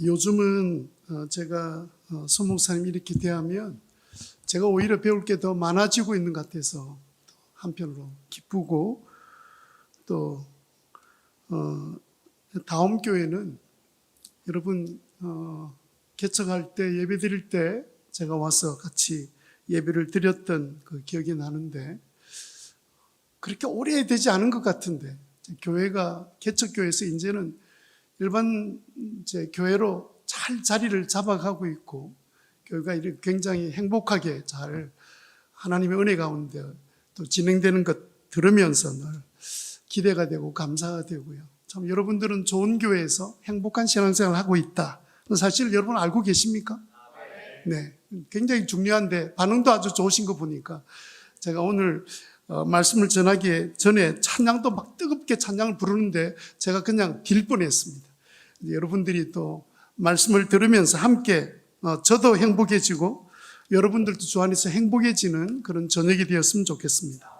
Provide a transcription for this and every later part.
요즘은 제가 서 목사님 이렇게 대하면 제가 오히려 배울 게 더 많아지고 있는 것 같아서 한편으로 기쁘고, 또 다음 교회는 여러분 개척할 때, 예배 드릴 때 제가 와서 같이 예배를 드렸던 그 기억이 나는데, 그렇게 오래되지 않은 것 같은데 교회가 개척교회에서 이제는 일반 이제 교회로 잘 자리를 잡아가고 있고, 교회가 이렇게 굉장히 행복하게 잘 하나님의 은혜 가운데 또 진행되는 것 들으면서 늘 기대가 되고 감사가 되고요. 참 여러분들은 좋은 교회에서 행복한 신앙생활을 하고 있다. 사실 여러분 알고 계십니까? 네, 굉장히 중요한데 반응도 아주 좋으신 거 보니까 제가 오늘 말씀을 전하기 전에 찬양도 막 뜨겁게 찬양을 부르는데 제가 그냥 빌 뻔했습니다. 여러분들이 또 말씀을 들으면서 함께 저도 행복해지고 여러분들도 주 안에서 행복해지는 그런 저녁이 되었으면 좋겠습니다.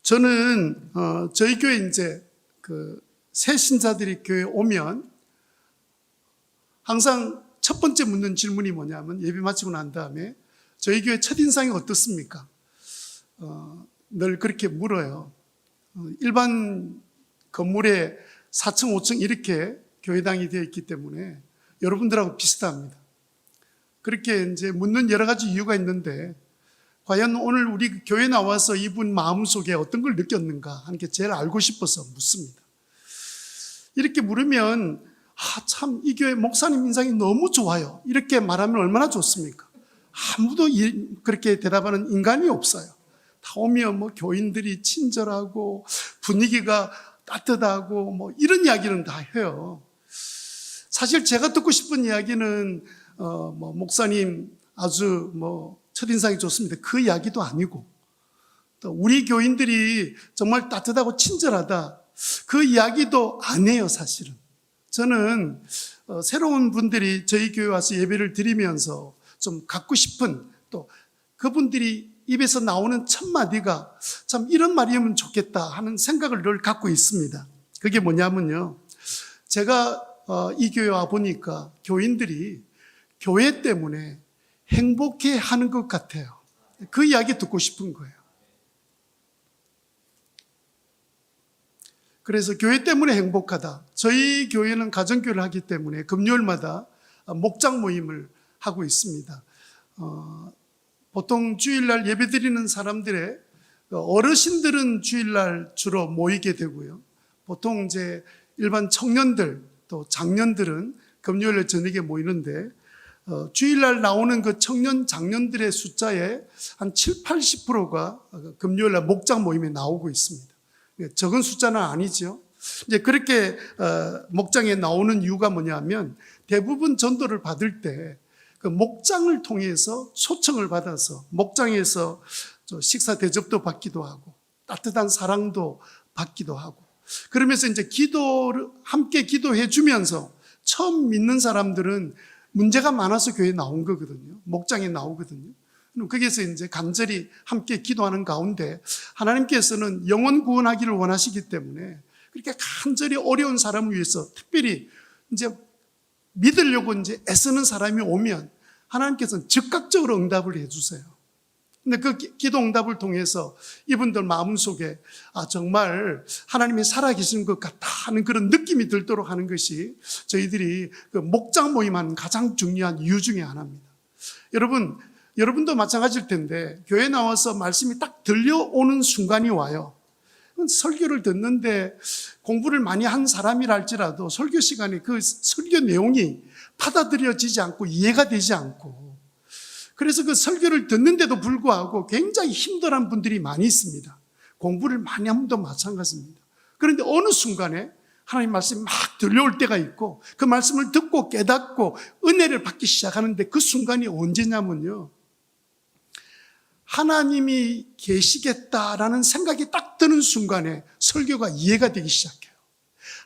저는 저희 교회 이제 그 새 신자들이 교회에 오면 항상 첫 번째 묻는 질문이 뭐냐면, 예배 마치고 난 다음에 저희 교회 첫인상이 어떻습니까? 늘 그렇게 물어요. 일반 건물에 4층, 5층 이렇게 교회당이 되어 있기 때문에 여러분들하고 비슷합니다. 그렇게 이제 묻는 여러 가지 이유가 있는데, 과연 오늘 우리 교회 나와서 이분 마음속에 어떤 걸 느꼈는가 하는 게 제일 알고 싶어서 묻습니다. 이렇게 물으면 참 이 교회 목사님 인상이 너무 좋아요, 이렇게 말하면 얼마나 좋습니까? 아무도 그렇게 대답하는 인간이 없어요. 다 오면 뭐 교인들이 친절하고 분위기가 따뜻하고 뭐 이런 이야기는 다 해요. 사실 제가 듣고 싶은 이야기는 뭐 목사님 아주 뭐 첫인상이 좋습니다, 그 이야기도 아니고, 또 우리 교인들이 정말 따뜻하고 친절하다, 그 이야기도 안 해요. 사실은 저는 새로운 분들이 저희 교회 와서 예배를 드리면서 좀 갖고 싶은, 또 그분들이 입에서 나오는 첫 마디가 참 이런 말이면 좋겠다 하는 생각을 늘 갖고 있습니다. 그게 뭐냐면요, 제가 이 교회 와 보니까 교인들이 교회 때문에 행복해 하는 것 같아요. 그 이야기 듣고 싶은 거예요. 그래서 교회 때문에 행복하다. 저희 교회는 가정교회를 하기 때문에 금요일마다 목장 모임을 하고 있습니다. 보통 주일날 예배드리는 사람들의 어르신들은 주일날 주로 모이게 되고요. 보통 이제 일반 청년들 또 장년들은 금요일 저녁에 모이는데, 주일날 나오는 그 청년 장년들의 숫자의 한 70-80%가 금요일날 목장 모임에 나오고 있습니다. 적은 숫자는 아니죠. 이제 그렇게 목장에 나오는 이유가 뭐냐면, 대부분 전도를 받을 때 그 목장을 통해서 초청을 받아서 목장에서 식사 대접도 받기도 하고 따뜻한 사랑도 받기도 하고, 그러면서 이제 기도를 함께 기도해 주면서, 처음 믿는 사람들은 문제가 많아서 교회에 나온 거거든요. 목장에 나오거든요. 거기에서 이제 간절히 함께 기도하는 가운데 하나님께서는 영혼 구원하기를 원하시기 때문에 그렇게 간절히 어려운 사람을 위해서 특별히 이제 믿으려고 이제 애쓰는 사람이 오면 하나님께서는 즉각적으로 응답을 해주세요. 근데 그 기도 응답을 통해서 이분들 마음속에 정말 하나님이 살아계시는 것 같다 하는 그런 느낌이 들도록 하는 것이 저희들이 그 목장 모임하는 가장 중요한 이유 중에 하나입니다. 여러분도 마찬가지일 텐데, 교회 나와서 말씀이 딱 들려오는 순간이 와요. 설교를 듣는데 공부를 많이 한 사람이라 할지라도 설교 시간에 그 설교 내용이 받아들여지지 않고 이해가 되지 않고, 그래서 그 설교를 듣는데도 불구하고 굉장히 힘들어하는 분들이 많이 있습니다. 공부를 많이 한 분도 마찬가지입니다. 그런데 어느 순간에 하나님 말씀이 막 들려올 때가 있고, 그 말씀을 듣고 깨닫고 은혜를 받기 시작하는데, 그 순간이 언제냐면요, 하나님이 계시겠다라는 생각이 딱 드는 순간에 설교가 이해가 되기 시작해요.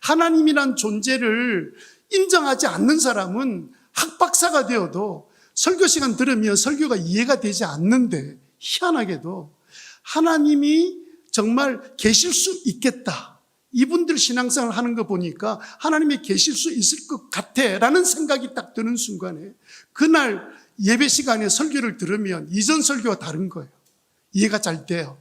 하나님이란 존재를 인정하지 않는 사람은 학박사가 되어도 설교 시간 들으면 설교가 이해가 되지 않는데, 희한하게도 하나님이 정말 계실 수 있겠다, 이분들 신앙생활 하는 거 보니까 하나님이 계실 수 있을 것 같아 라는 생각이 딱 드는 순간에 그날 예배 시간에 설교를 들으면 이전 설교와 다른 거예요. 이해가 잘 돼요.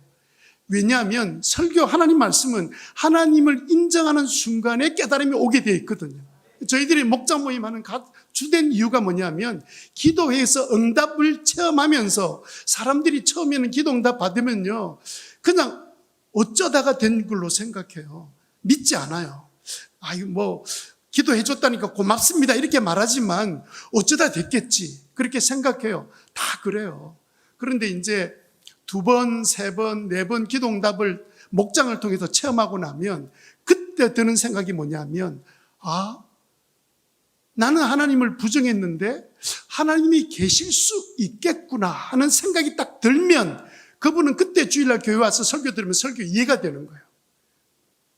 왜냐하면 설교 하나님 말씀은 하나님을 인정하는 순간에 깨달음이 오게 되어 있거든요. 저희들이 목자 모임하는 주된 이유가 뭐냐면 기도회에서 응답을 체험하면서 사람들이 처음에는 기도 응답 받으면요 그냥 어쩌다가 된 걸로 생각해요. 믿지 않아요. 아유 뭐 기도해 줬다니까 고맙습니다 이렇게 말하지만 어쩌다 됐겠지 그렇게 생각해요. 다 그래요. 그런데 이제 2번, 3번, 4번 기도 응답을 목장을 통해서 체험하고 나면 그때 드는 생각이 뭐냐면 나는 하나님을 부정했는데 하나님이 계실 수 있겠구나 하는 생각이 딱 들면 그분은 그때 주일날 교회 와서 설교 들으면 설교 이해가 되는 거예요.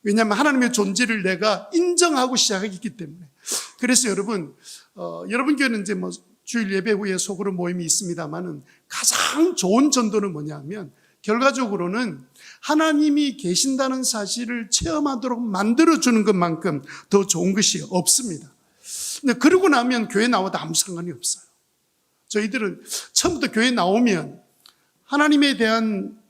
왜냐하면 하나님의 존재를 내가 인정하고 시작했기 때문에. 그래서 여러분 교회는 이제 뭐 주일 예배 후에 소그룹 모임이 있습니다만은 가장 좋은 전도는 뭐냐면 결과적으로는 하나님이 계신다는 사실을 체험하도록 만들어주는 것만큼 더 좋은 것이 없습니다. 근데 그러고 나면 교회 나와도 아무 상관이 없어요. 저희들은 처음부터 교회 나오면 하나님에 대한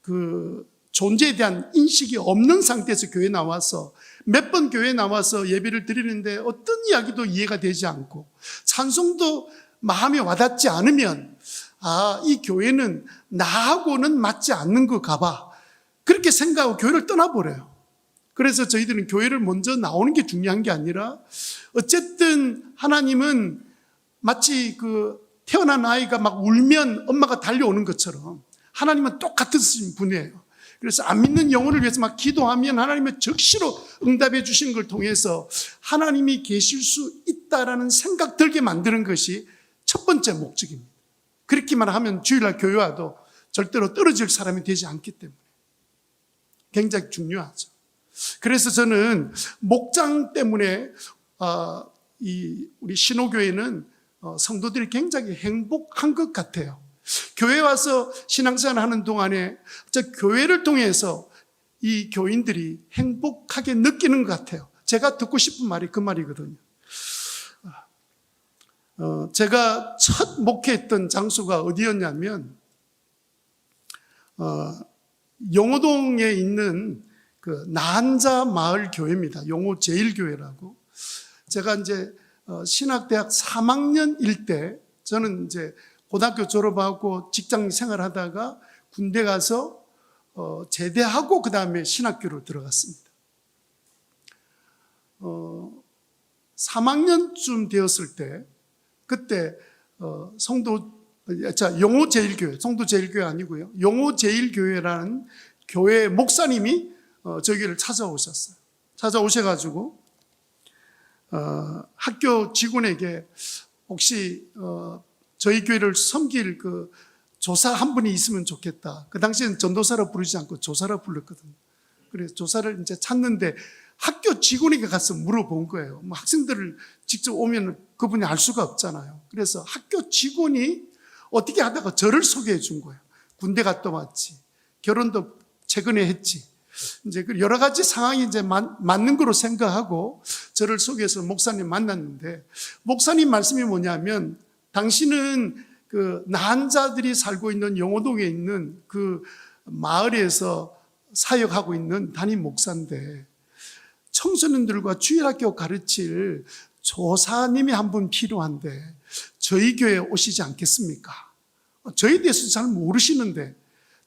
그 존재에 대한 인식이 없는 상태에서 교회 나와서 몇 번 교회 나와서 예배를 드리는데 어떤 이야기도 이해가 되지 않고 찬송도 마음에 와닿지 않으면 이 교회는 나하고는 맞지 않는 건가 봐 그렇게 생각하고 교회를 떠나버려요. 그래서 저희들은 교회를 먼저 나오는 게 중요한 게 아니라 어쨌든 하나님은 마치 그 태어난 아이가 막 울면 엄마가 달려오는 것처럼 하나님은 똑같은 분이에요. 그래서 안 믿는 영혼을 위해서 막 기도하면 하나님의 적시로 응답해 주시는 걸 통해서 하나님이 계실 수 있다라는 생각 들게 만드는 것이 첫 번째 목적입니다. 그렇게만 하면 주일날 교회 와도 절대로 떨어질 사람이 되지 않기 때문에 굉장히 중요하죠. 그래서 저는 목장 때문에 우리 신호교회는 성도들이 굉장히 행복한 것 같아요. 교회 와서 신앙생활 하는 동안에 교회를 통해서 이 교인들이 행복하게 느끼는 것 같아요. 제가 듣고 싶은 말이 그 말이거든요. 제가 첫 목회했던 장소가 어디였냐면 용호동에 있는 그 나한자 마을 교회입니다. 용호 제일교회라고. 제가 이제 신학대학 3학년일 때 저는 이제 고등학교 졸업하고 직장 생활하다가 군대 가서 제대하고 그 다음에 신학교로 들어갔습니다. 3학년쯤 되었을 때 그때 용호 제일교회, 성도 제일교회 아니고요. 용호 제일교회라는 교회 목사님이 저기를 찾아오셨어요. 찾아오셔가지고 학교 직원에게 혹시 저희 교회를 섬길 그 조사 한 분이 있으면 좋겠다. 그 당시에는 전도사라 부르지 않고 조사라 불렀거든요. 그래서 조사를 이제 찾는데 학교 직원에게 가서 물어본 거예요. 뭐 학생들을 직접 오면 그분이 알 수가 없잖아요. 그래서 학교 직원이 어떻게 하다가 저를 소개해 준 거예요. 군대 갔다 왔지. 결혼도 최근에 했지. 이제 여러 가지 상황이 이제 맞는 거로 생각하고 저를 소개해서 목사님 만났는데 목사님 말씀이 뭐냐면 당신은 그 나한 자들이 살고 있는 용호동에 있는 그 마을에서 사역하고 있는 담임 목사인데 청소년들과 주일학교 가르칠 조사님이 한 분 필요한데 저희 교회에 오시지 않겠습니까? 저희 대해서 잘 모르시는데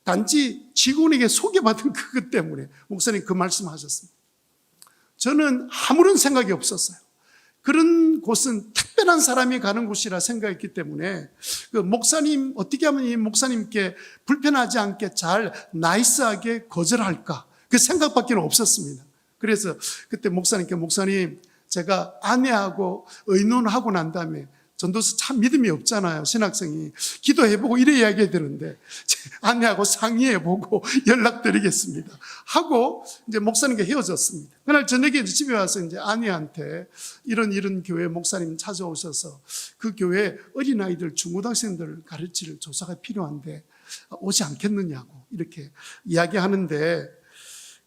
단지 직원에게 소개받은 그것 때문에 목사님 그 말씀하셨습니다. 저는 아무런 생각이 없었어요. 그런 곳은 특별한 사람이 가는 곳이라 생각했기 때문에 그 목사님 어떻게 하면 이 목사님께 불편하지 않게 잘 나이스하게 거절할까 그 생각밖에 없었습니다. 그래서 그때 목사님께 목사님 제가 아내하고 의논하고 난 다음에 전도서 참 믿음이 없잖아요. 신학생이 기도해보고 이래 이야기해야 되는데 아내하고 상의해보고 연락드리겠습니다 하고 이제 목사님과 헤어졌습니다. 그날 저녁에 집에 와서 이제 아내한테 이런 교회 목사님 찾아오셔서 그 교회 어린아이들 중고등학생들 가르칠 조사가 필요한데 오지 않겠느냐고 이렇게 이야기하는데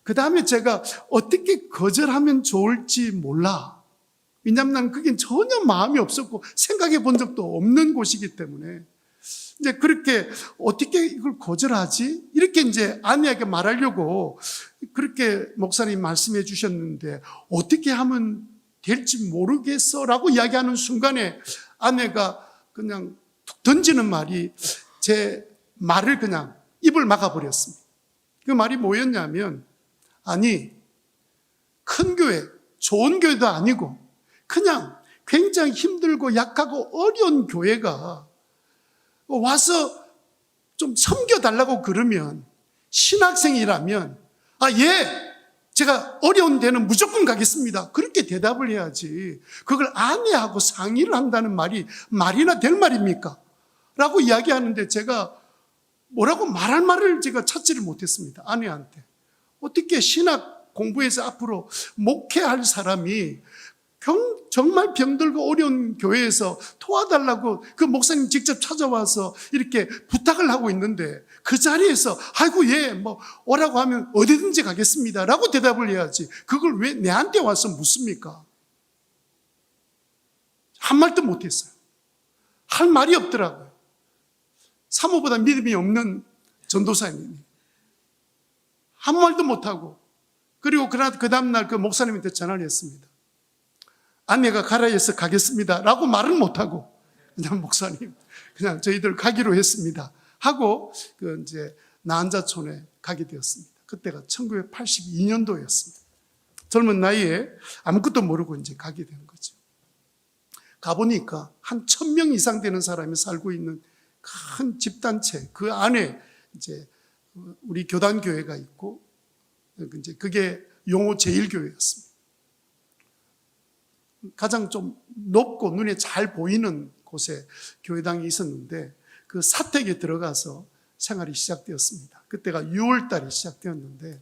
그 다음에 제가 어떻게 거절하면 좋을지 몰라. 왜냐하면 나는 그게 전혀 마음이 없었고 생각해 본 적도 없는 곳이기 때문에 이제 그렇게 어떻게 이걸 거절하지? 이렇게 이제 아내에게 말하려고 그렇게 목사님 말씀해 주셨는데 어떻게 하면 될지 모르겠어 라고 이야기하는 순간에 아내가 그냥 툭 던지는 말이 제 말을 그냥 입을 막아버렸습니다. 그 말이 뭐였냐면, 아니, 큰 교회, 좋은 교회도 아니고 그냥 굉장히 힘들고 약하고 어려운 교회가 와서 좀 섬겨달라고 그러면 신학생이라면 예, 제가 어려운 데는 무조건 가겠습니다. 그렇게 대답을 해야지 그걸 아내하고 상의를 한다는 말이나 될 말입니까? 라고 이야기하는데 제가 뭐라고 말할 말을 제가 찾지를 못했습니다. 아내한테. 어떻게 신학 공부해서 앞으로 목회할 사람이 정말 병들고 어려운 교회에서 도와달라고 그 목사님 직접 찾아와서 이렇게 부탁을 하고 있는데 그 자리에서 아이고 예 뭐 오라고 하면 어디든지 가겠습니다 라고 대답을 해야지 그걸 왜 내한테 와서 묻습니까? 한 말도 못했어요. 할 말이 없더라고요. 사모보다 믿음이 없는 전도사님이 한 말도 못하고, 그리고 그 다음날 그 목사님한테 전화를 했습니다. 아내가 가라 해서 가겠습니다 라고 말은 못하고 그냥 목사님 그냥 저희들 가기로 했습니다 하고 이제 나한자촌에 가게 되었습니다. 그때가 1982년도였습니다. 젊은 나이에 아무것도 모르고 이제 가게 된 거죠. 가보니까 한 1000명 이상 되는 사람이 살고 있는 큰 집단체, 그 안에 이제 우리 교단교회가 있고, 이제 그게 용호 제1교회였습니다. 가장 좀 높고 눈에 잘 보이는 곳에 교회당이 있었는데 그 사택에 들어가서 생활이 시작되었습니다. 그때가 6월 달에 시작되었는데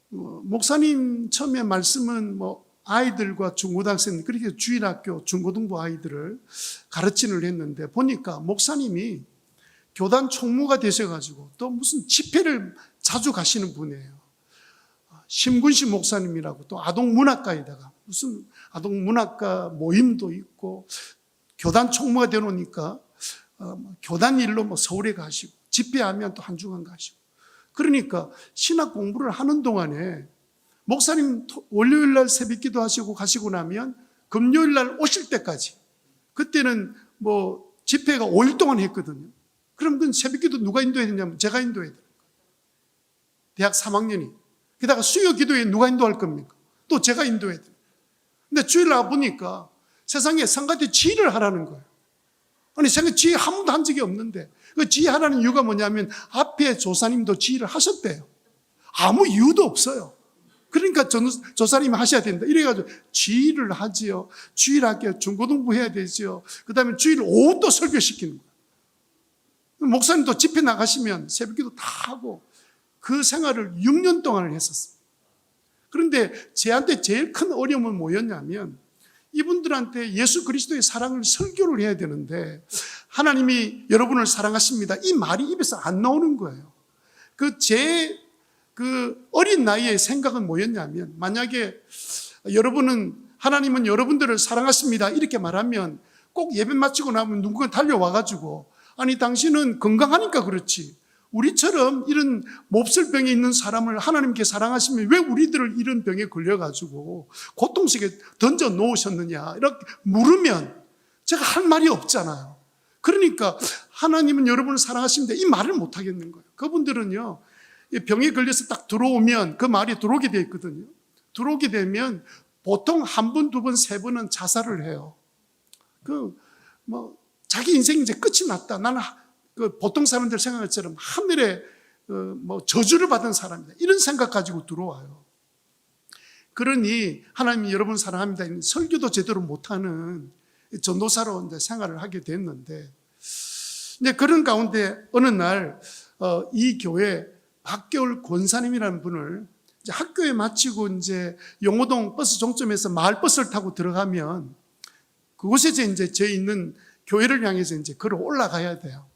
목사님 처음에 말씀은 아이들과 중고등학생, 그렇게 주일학교 중고등부 아이들을 가르치는 했는데 보니까 목사님이 교단 총무가 되셔가지고 또 무슨 집회를 자주 가시는 분이에요. 심군식 목사님이라고 또 아동문학가에다가 무슨 아동문학가 모임도 있고 교단 총무가 되놓으니까 교단 일로 서울에 가시고 집회하면 또 한중간 가시고, 그러니까 신학 공부를 하는 동안에 목사님 월요일 날 새벽기도 하시고 가시고 나면 금요일 날 오실 때까지, 그때는 집회가 5일 동안 했거든요. 그럼 그 새벽기도 누가 인도해야 되냐면 제가 인도해야 돼요. 대학 3학년이. 게다가 수요 기도에 누가 인도할 겁니까? 또 제가 인도해야 돼요. 근데 주일 날 보니까 세상에 성가대 지휘를 하라는 거예요. 아니, 생각 지휘 한 번도 한 적이 없는데 그 지휘하라는 이유가 뭐냐면 앞에 조사님도 지휘를 하셨대요. 아무 이유도 없어요. 그러니까 조사님이 하셔야 된다. 이래가지고 지휘를 하지요. 주일 할게요. 중고등부 해야 되지요. 그 다음에 주일 오후 또 설교시키는 거예요. 목사님도 집회 나가시면 새벽기도 다 하고 그 생활을 6년 동안을 했었어요. 그런데 저한테 제일 큰 어려움은 뭐였냐면 이분들한테 예수 그리스도의 사랑을 설교를 해야 되는데 하나님이 여러분을 사랑하십니다, 이 말이 입에서 안 나오는 거예요. 제 어린 나이의 생각은 뭐였냐면, 만약에 하나님은 여러분들을 사랑하십니다 이렇게 말하면 꼭 예배 마치고 나면 누군가 달려와가지고 아니 당신은 건강하니까 그렇지, 우리처럼 이런 몹쓸병에 있는 사람을 하나님께 사랑하시면 왜 우리들을 이런 병에 걸려가지고 고통 속에 던져 놓으셨느냐 이렇게 물으면 제가 할 말이 없잖아요. 그러니까 하나님은 여러분을 사랑하십니다 이 말을 못 하겠는 거예요. 그분들은요, 병에 걸려서 딱 들어오면 그 말이 들어오게 되어 있거든요. 들어오게 되면 보통 한 번, 두 번, 세 번은 자살을 해요. 자기 인생이 이제 끝이 났다. 나는 보통 사람들 생각할 것처럼 하늘에 저주를 받은 사람이다 이런 생각 가지고 들어와요. 그러니 하나님이 여러분 사랑합니다 설교도 제대로 못하는 전도사로 이제 생활을 하게 됐는데, 이제 그런 가운데 어느 날 이 교회 박겨울 권사님이라는 분을 이제 학교에 마치고 이제 용호동 버스 종점에서 마을버스를 타고 들어가면 그곳에 이제 저 있는 교회를 향해서 이제 걸어 올라가야 돼요.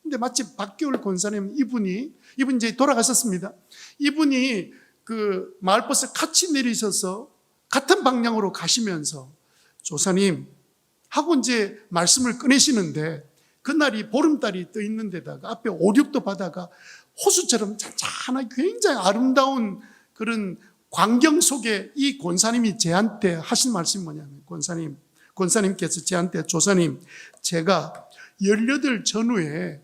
근데 마치 박겨울 권사님 이분 이제 돌아가셨습니다. 이분이 그 마을버스 같이 내리셔서 같은 방향으로 가시면서 조사님 하고 이제 말씀을 꺼내시는데, 그날이 보름달이 떠 있는 데다가 앞에 오륙도 바다가 호수처럼 잔잔하게 굉장히 아름다운 그런 광경 속에 이 권사님이 저한테 하신 말씀이 뭐냐면, 권사님께서 저한테 조사님, 제가 18 전후에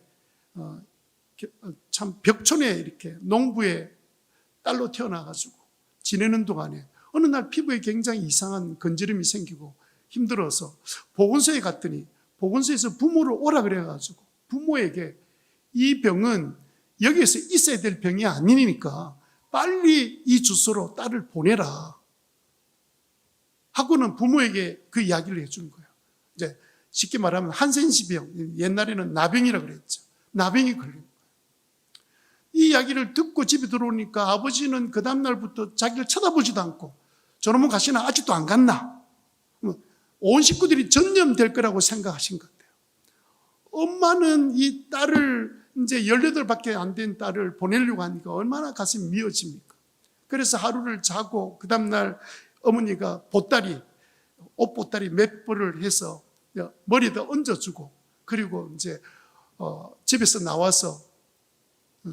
참 벽촌에 이렇게 농부의 딸로 태어나가지고 지내는 동안에 어느 날 피부에 굉장히 이상한 건지름이 생기고 힘들어서 보건소에 갔더니 보건소에서 부모를 오라 그래가지고 부모에게 이 병은 여기에서 있어야 될 병이 아니니까 빨리 이 주소로 딸을 보내라 하고는 부모에게 그 이야기를 해주는 거예요. 이제 쉽게 말하면 한센시병, 옛날에는 나병이라고 그랬죠. 나병이 걸린 거예요. 이 이야기를 듣고 집에 들어오니까 아버지는 그 다음날부터 자기를 쳐다보지도 않고 저놈은 가시나 아직도 안 갔나? 온 식구들이 전염될 거라고 생각하신 것 같아요. 엄마는 이 딸을 이제 18밖에 안 된 딸을 보내려고 하니까 얼마나 가슴이 미어집니까? 그래서 하루를 자고 그 다음날 어머니가 옷보따리 몇 벌을 해서 머리에다 얹어주고, 그리고 이제 집에서 나와서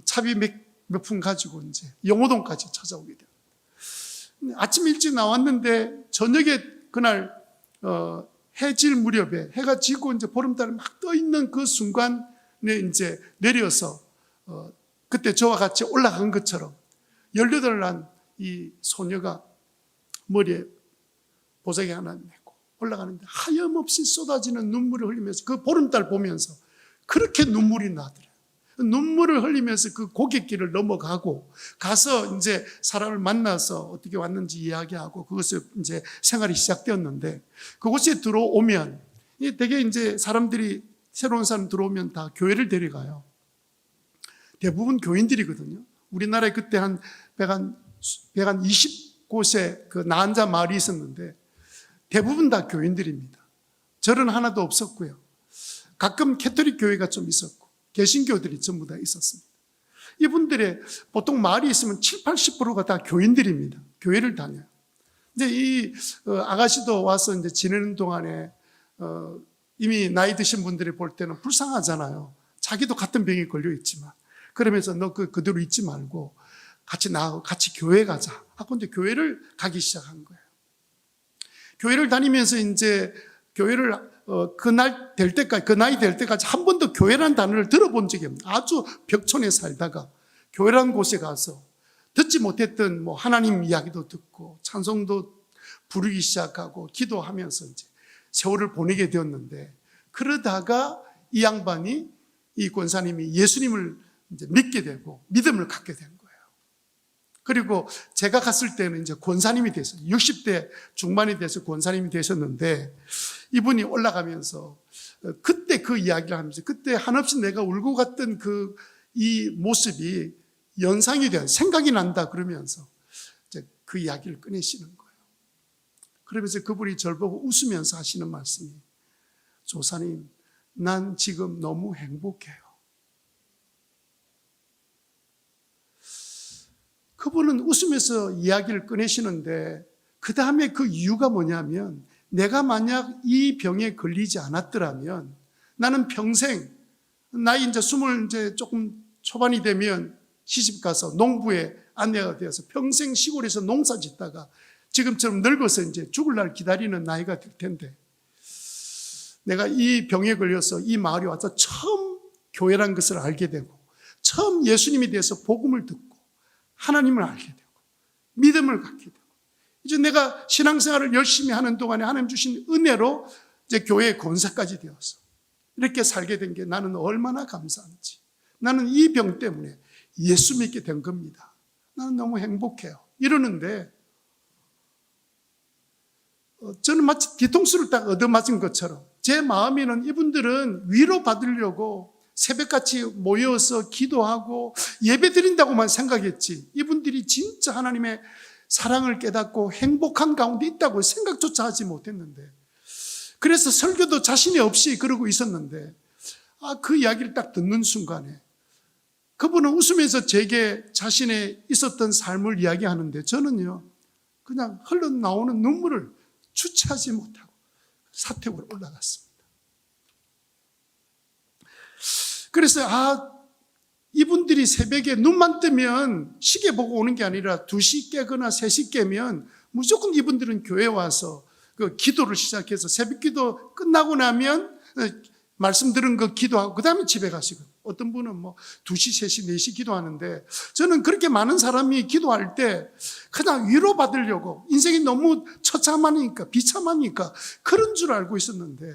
차비 몇 푼 가지고 이제 영호동까지 찾아오게 됩니다. 아침 일찍 나왔는데 저녁에 그날 해질 무렵에 해가 지고 이제 보름달이 막 떠 있는 그 순간에 이제 내려서 그때 저와 같이 올라간 것처럼 18 난 이 소녀가 머리에 보자기 하나 메고 올라가는데 하염없이 쏟아지는 눈물을 흘리면서 그 보름달 보면서 그렇게 눈물이 나더래요. 눈물을 흘리면서 그 고갯길을 넘어가고 가서 이제 사람을 만나서 어떻게 왔는지 이야기하고 그것을 이제 생활이 시작되었는데, 그곳에 들어오면 되게 이제 사람들이 새로운 사람 들어오면 다 교회를 데려가요. 대부분 교인들이거든요. 우리나라에 그때 한 120곳에 그 나한자 마을이 있었는데 대부분 다 교인들입니다. 절은 하나도 없었고요. 가끔 캐토릭 교회가 좀 있었고 개신교들이 전부 다 있었습니다. 이분들의 보통 마을이 있으면 70-80%가 다 교인들입니다. 교회를 다녀요. 이제 이 아가씨도 와서 이제 지내는 동안에 이미 나이 드신 분들이 볼 때는 불쌍하잖아요. 자기도 같은 병에 걸려 있지만. 그러면서 너 그대로 있지 말고 같이 나하고 같이 교회 가자 하고 이제 교회를 가기 시작한 거예요. 교회를 다니면서 이제 교회를 그 나이 될 때까지 한 번도 교회라는 단어를 들어본 적이 없는, 아주 벽촌에 살다가 교회라는 곳에 가서 듣지 못했던 뭐 하나님 이야기도 듣고 찬송도 부르기 시작하고 기도하면서 이제 세월을 보내게 되었는데, 그러다가 이 양반이, 이 권사님이 예수님을 이제 믿게 되고 믿음을 갖게 된 거예요. 그리고 제가 갔을 때는 이제 권사님이 됐어요. 60대 중반이 돼서 권사님이 되셨는데, 이분이 올라가면서 그때 그 이야기를 하면서 그때 한없이 내가 울고 갔던 이 모습이 연상이 돼, 생각이 난다 그러면서 이제 그 이야기를 꺼내시는 거예요. 그러면서 그분이 저를 보고 웃으면서 하시는 말씀이, 조사님, 난 지금 너무 행복해요. 그분은 웃으면서 이야기를 꺼내시는데, 그 다음에 그 이유가 뭐냐면, 내가 만약 이 병에 걸리지 않았더라면 나는 평생, 나이 이제 20 이제 조금 초반이 되면 시집가서 농부의 아내가 되어서 평생 시골에서 농사 짓다가 지금처럼 늙어서 이제 죽을 날 기다리는 나이가 될 텐데, 내가 이 병에 걸려서 이 마을에 와서 처음 교회란 것을 알게 되고, 처음 예수님에 대해서 복음을 듣고 하나님을 알게 되고 믿음을 갖게 되고, 이제 내가 신앙생활을 열심히 하는 동안에 하나님 주신 은혜로 이제 교회의 권사까지 되어서 이렇게 살게 된 게 나는 얼마나 감사한지. 나는 이 병 때문에 예수 믿게 된 겁니다. 나는 너무 행복해요. 이러는데 저는 마치 뒤통수를 딱 얻어맞은 것처럼 제 마음에는 이분들은 위로받으려고 새벽같이 모여서 기도하고 예배 드린다고만 생각했지, 이분들이 진짜 하나님의 사랑을 깨닫고 행복한 가운데 있다고 생각조차 하지 못했는데, 그래서 설교도 자신이 없이 그러고 있었는데, 그 이야기를 딱 듣는 순간에 그분은 웃으면서 제게 자신의 있었던 삶을 이야기하는데 저는요, 그냥 흘러나오는 눈물을 주체하지 못하고 사택으로 올라갔습니다. 그래서 이분들이 새벽에 눈만 뜨면 시계 보고 오는 게 아니라 2시 깨거나 3시 깨면 무조건 이분들은 교회 와서 그 기도를 시작해서 새벽 기도 끝나고 나면 말씀 들은 거 기도하고 그 다음에 집에 가시고, 어떤 분은 2시, 3시, 4시 기도하는데 저는 그렇게 많은 사람이 기도할 때 그냥 위로받으려고, 인생이 너무 처참하니까 비참하니까 그런 줄 알고 있었는데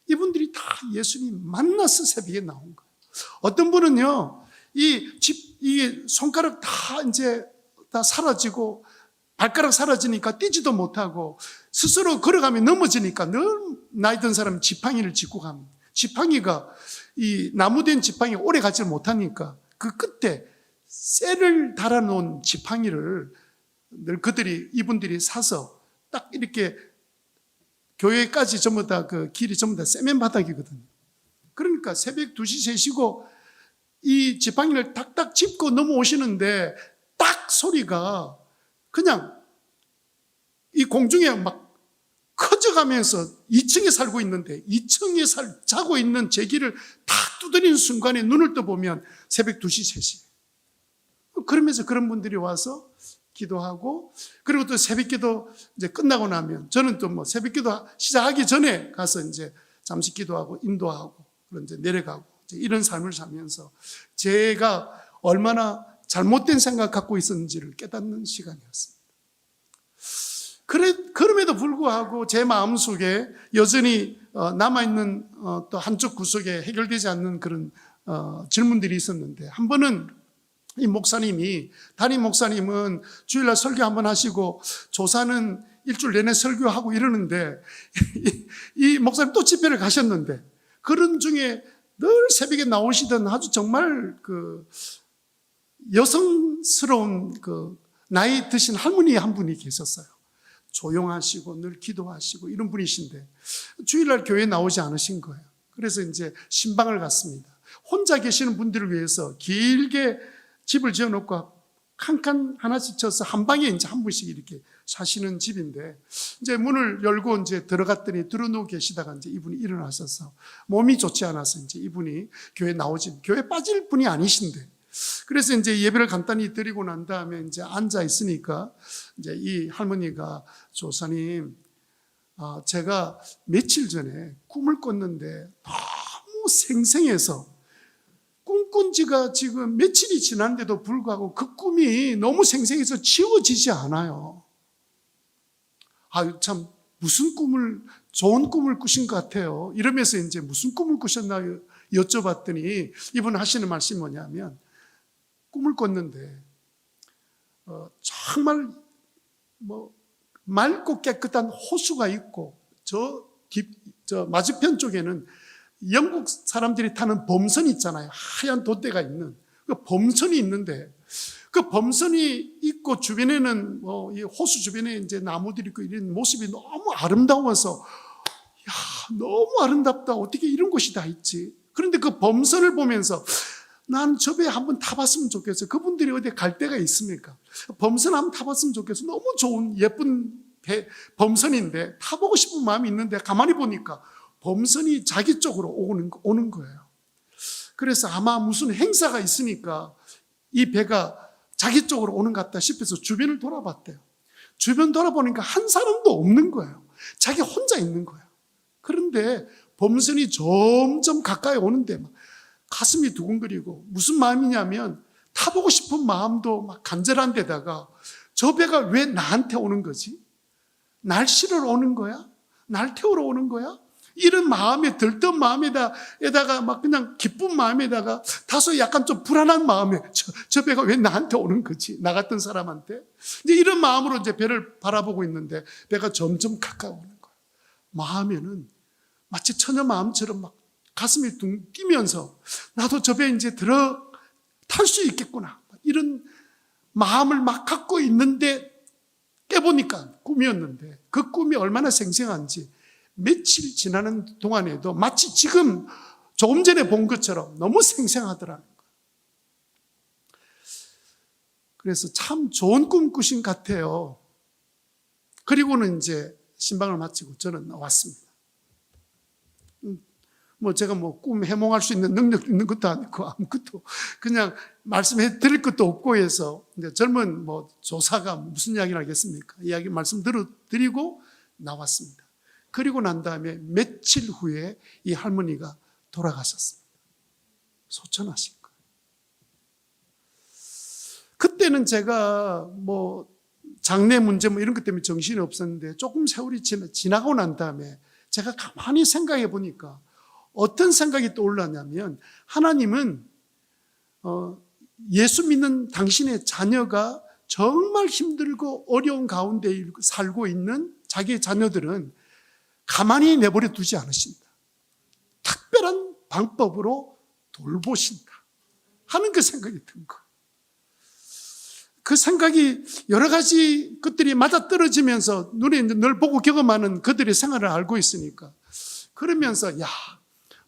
이분들이 다 예수님 만나서 새벽에 나온 거예요. 어떤 분은요, 이 손가락 다 사라지고 발가락 사라지니까 뛰지도 못하고 스스로 걸어가면 넘어지니까 늘 나이 든 사람은 지팡이를 짚고 갑니다. 지팡이가 이 나무된 지팡이 오래 가지 못하니까 그 끝에 쇠를 달아놓은 지팡이를 늘 이분들이 사서 딱 이렇게, 교회까지 전부 다 그 길이 전부 다 세면 바닥이거든요. 그러니까 새벽 2시, 3시고 이 지팡이를 딱딱 짚고 넘어오시는데 딱 소리가 그냥 이 공중에 막 커져가면서 2층에 살고 있는데 2층에 자고 있는 제 길을 탁 두드리는 순간에 눈을 떠보면 새벽 2시, 3시. 그러면서 그런 분들이 와서 기도하고, 그리고 또 새벽 기도 이제 끝나고 나면 저는 또 새벽 기도 시작하기 전에 가서 이제 잠시 기도하고 인도하고 그런 이제 내려가고 이런 삶을 살면서 제가 얼마나 잘못된 생각 갖고 있었는지를 깨닫는 시간이었습니다. 그럼에도 불구하고 제 마음속에 여전히 남아있는 또 한쪽 구석에 해결되지 않는 그런 질문들이 있었는데, 한 번은 이 목사님이, 담임 목사님은 주일날 설교 한번 하시고 조사는 일주일 내내 설교하고 이러는데 이 목사님 또 집회를 가셨는데 그런 중에 늘 새벽에 나오시던 아주 정말 그 여성스러운 그 나이 드신 할머니 한 분이 계셨어요. 조용하시고 늘 기도하시고 이런 분이신데 주일날 교회에 나오지 않으신 거예요. 그래서 이제 신방을 갔습니다. 혼자 계시는 분들을 위해서 길게 집을 지어놓고 한 칸 하나씩 쳐서 한 방에 이제 한 분씩 이렇게 사시는 집인데, 이제 문을 열고 이제 들어갔더니 들어누워 계시다가 이제 이분이 일어나셔서 몸이 좋지 않아서 이제 이분이 교회 빠질 분이 아니신데, 그래서 이제 예배를 간단히 드리고 난 다음에 이제 앉아 있으니까 이제 이 할머니가, 조사님, 제가 며칠 전에 꿈을 꿨는데 너무 생생해서 꿈꾼 지가 지금 며칠이 지났는데도 불구하고 그 꿈이 너무 생생해서 지워지지 않아요. 참 좋은 꿈을 꾸신 것 같아요. 이러면서 이제 무슨 꿈을 꾸셨나요? 여쭤봤더니 이분 하시는 말씀이 뭐냐면, 꿈을 꿨는데 정말 맑고 깨끗한 호수가 있고 저 맞은편 쪽에는 영국 사람들이 타는 범선이 있잖아요. 하얀 돛대가 있는 그 범선이 있는데, 그 범선이 있고 주변에는 이 호수 주변에 이제 나무들이 있고 이런 모습이 너무 아름다워서, 너무 아름답다. 어떻게 이런 곳이 다 있지? 그런데 그 범선을 보면서 난 저 배 한번 타봤으면 좋겠어요. 그분들이 어디 갈 데가 있습니까? 범선 한번 타봤으면 좋겠어요. 너무 좋은 예쁜 범선인데 타보고 싶은 마음이 있는데 가만히 보니까 범선이 자기 쪽으로 오는 거예요. 그래서 아마 무슨 행사가 있으니까 이 배가 자기 쪽으로 오는 것 같다 싶어서 주변을 돌아봤대요. 주변 돌아보니까 한 사람도 없는 거예요. 자기 혼자 있는 거예요. 그런데 범선이 점점 가까이 오는데 막 가슴이 두근거리고, 무슨 마음이냐면 타보고 싶은 마음도 막 간절한 데다가 저 배가 왜 나한테 오는 거지? 날 실으러 오는 거야? 날 태우러 오는 거야? 이런 마음에, 들뜬 마음에다가 막 그냥 기쁜 마음에다가 다소 약간 좀 불안한 마음에 저 배가 왜 나한테 오는 거지? 나 같은 사람한테? 이제 이런 마음으로 이제 배를 바라보고 있는데 배가 점점 가까이 오는 거예요. 마음에는 마치 처녀 마음처럼 막 가슴이 둥 뛰면서 나도 저 배에 이제 탈 수 있겠구나. 이런 마음을 막 갖고 있는데 깨보니까 꿈이었는데, 그 꿈이 얼마나 생생한지 며칠 지나는 동안에도 마치 지금 조금 전에 본 것처럼 너무 생생하더라는 거예요. 그래서 참 좋은 꿈 꾸신 것 같아요. 그리고는 이제 신방을 마치고 저는 나왔습니다. 제가 꿈 해몽할 수 있는 능력 있는 것도 아니고 아무것도 그냥 말씀해 드릴 것도 없고 해서 이제 젊은 조사가 무슨 이야기를 하겠습니까? 이야기 말씀 드리고 나왔습니다. 그리고 난 다음에 며칠 후에 이 할머니가 돌아가셨습니다. 소천하신 거예요. 그때는 제가 장래 문제 이런 것 때문에 정신이 없었는데 조금 세월이 지나고 난 다음에 제가 가만히 생각해 보니까 어떤 생각이 떠올랐냐면 하나님은 예수 믿는 당신의 자녀가 정말 힘들고 어려운 가운데 살고 있는 자기의 자녀들은 가만히 내버려 두지 않으신다. 특별한 방법으로 돌보신다 하는 그 생각이 든 거예요. 그 생각이 여러 가지 것들이 맞아떨어지면서 눈에 늘 보고 경험하는 그들의 생활을 알고 있으니까 그러면서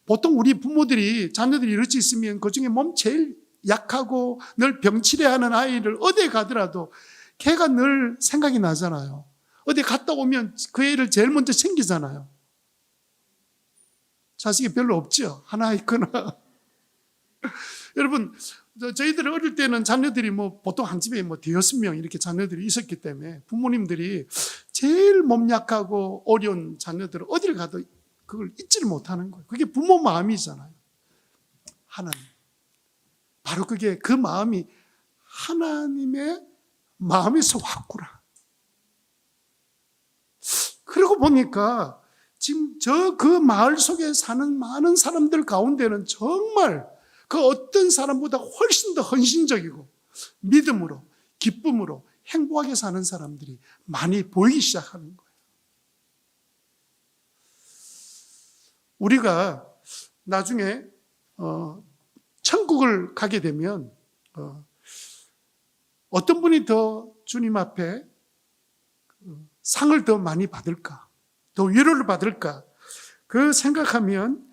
보통 우리 부모들이 자녀들이 이렇게 있으면 그중에 몸 제일 약하고 늘 병치레하는 아이를 어디에 가더라도 걔가 늘 생각이 나잖아요. 어디 갔다 오면 그 애를 제일 먼저 챙기잖아요. 자식이 별로 없죠. 하나 있거나. 여러분 저희들 어릴 때는 자녀들이 보통 한 집에 5명 이렇게 자녀들이 있었기 때문에 부모님들이 제일 몸 약하고 어려운 자녀들을 어디를 가도 그걸 잊지를 못하는 거예요. 그게 부모 마음이잖아요. 하나님. 바로 그 마음이 하나님의 마음에서 왔구나. 그러고 보니까 지금 그 마을 속에 사는 많은 사람들 가운데는 정말 그 어떤 사람보다 훨씬 더 헌신적이고 믿음으로, 기쁨으로 행복하게 사는 사람들이 많이 보이기 시작하는 거예요. 우리가 나중에 천국을 가게 되면 어떤 분이 더 주님 앞에 상을 더 많이 받을까? 더 위로를 받을까? 그 생각하면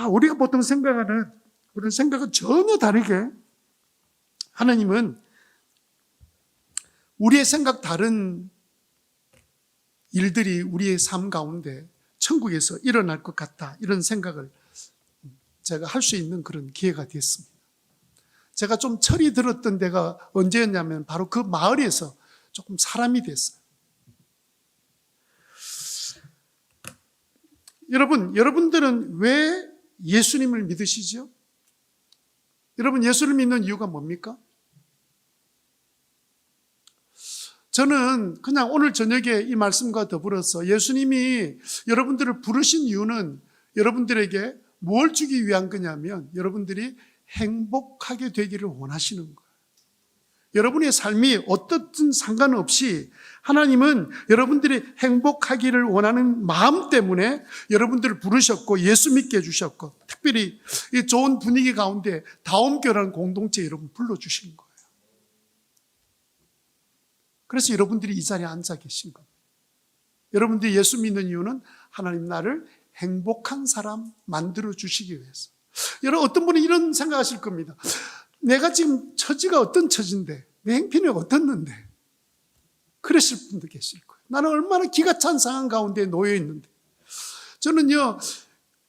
우리가 보통 생각하는 그런 생각은 전혀 다르게 하나님은 우리의 생각 다른 일들이 우리의 삶 가운데 천국에서 일어날 것 같다 이런 생각을 제가 할 수 있는 그런 기회가 됐습니다. 제가 좀 철이 들었던 데가 언제였냐면 바로 그 마을에서 조금 사람이 됐어요. 여러분들은 왜 예수님을 믿으시죠? 여러분 예수를 믿는 이유가 뭡니까? 저는 그냥 오늘 저녁에 이 말씀과 더불어서 예수님이 여러분들을 부르신 이유는 여러분들에게 뭘 주기 위한 거냐면 여러분들이 행복하게 되기를 원하시는 거예요. 여러분의 삶이 어떻든 상관없이 하나님은 여러분들이 행복하기를 원하는 마음 때문에 여러분들을 부르셨고 예수 믿게 해주셨고 특별히 이 좋은 분위기 가운데 다옴교라는 공동체에 여러분 불러주신 거예요. 그래서 여러분들이 이 자리에 앉아 계신 겁니다. 여러분들이 예수 믿는 이유는 하나님 나를 행복한 사람 만들어 주시기 위해서. 여러분 어떤 분이 이런 생각하실 겁니다. 내가 지금 처지가 어떤 처지인데 내 행편이 어떻는데 그러실 분도 계실 거예요. 나는 얼마나 기가 찬 상황 가운데 놓여 있는데 저는요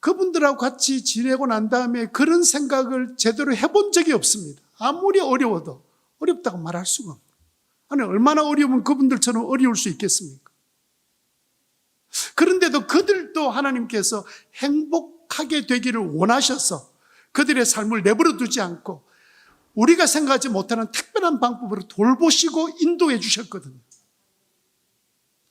그분들하고 같이 지내고 난 다음에 그런 생각을 제대로 해본 적이 없습니다. 아무리 어려워도 어렵다고 말할 수가 없어요. 아니 얼마나 어려우면 그분들처럼 어려울 수 있겠습니까? 그런데도 그들도 하나님께서 행복하게 되기를 원하셔서 그들의 삶을 내버려 두지 않고 우리가 생각하지 못하는 특별한 방법으로 돌보시고 인도해 주셨거든요.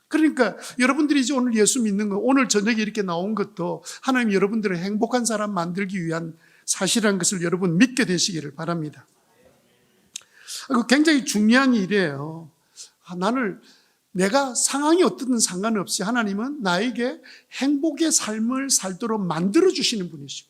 그러니까 여러분들이 이제 오늘 예수 믿는 거, 오늘 저녁에 이렇게 나온 것도 하나님 여러분들을 행복한 사람 만들기 위한 사실이라는 것을 여러분 믿게 되시기를 바랍니다. 굉장히 중요한 일이에요. 내가 상황이 어떻든 상관없이 하나님은 나에게 행복의 삶을 살도록 만들어주시는 분이시고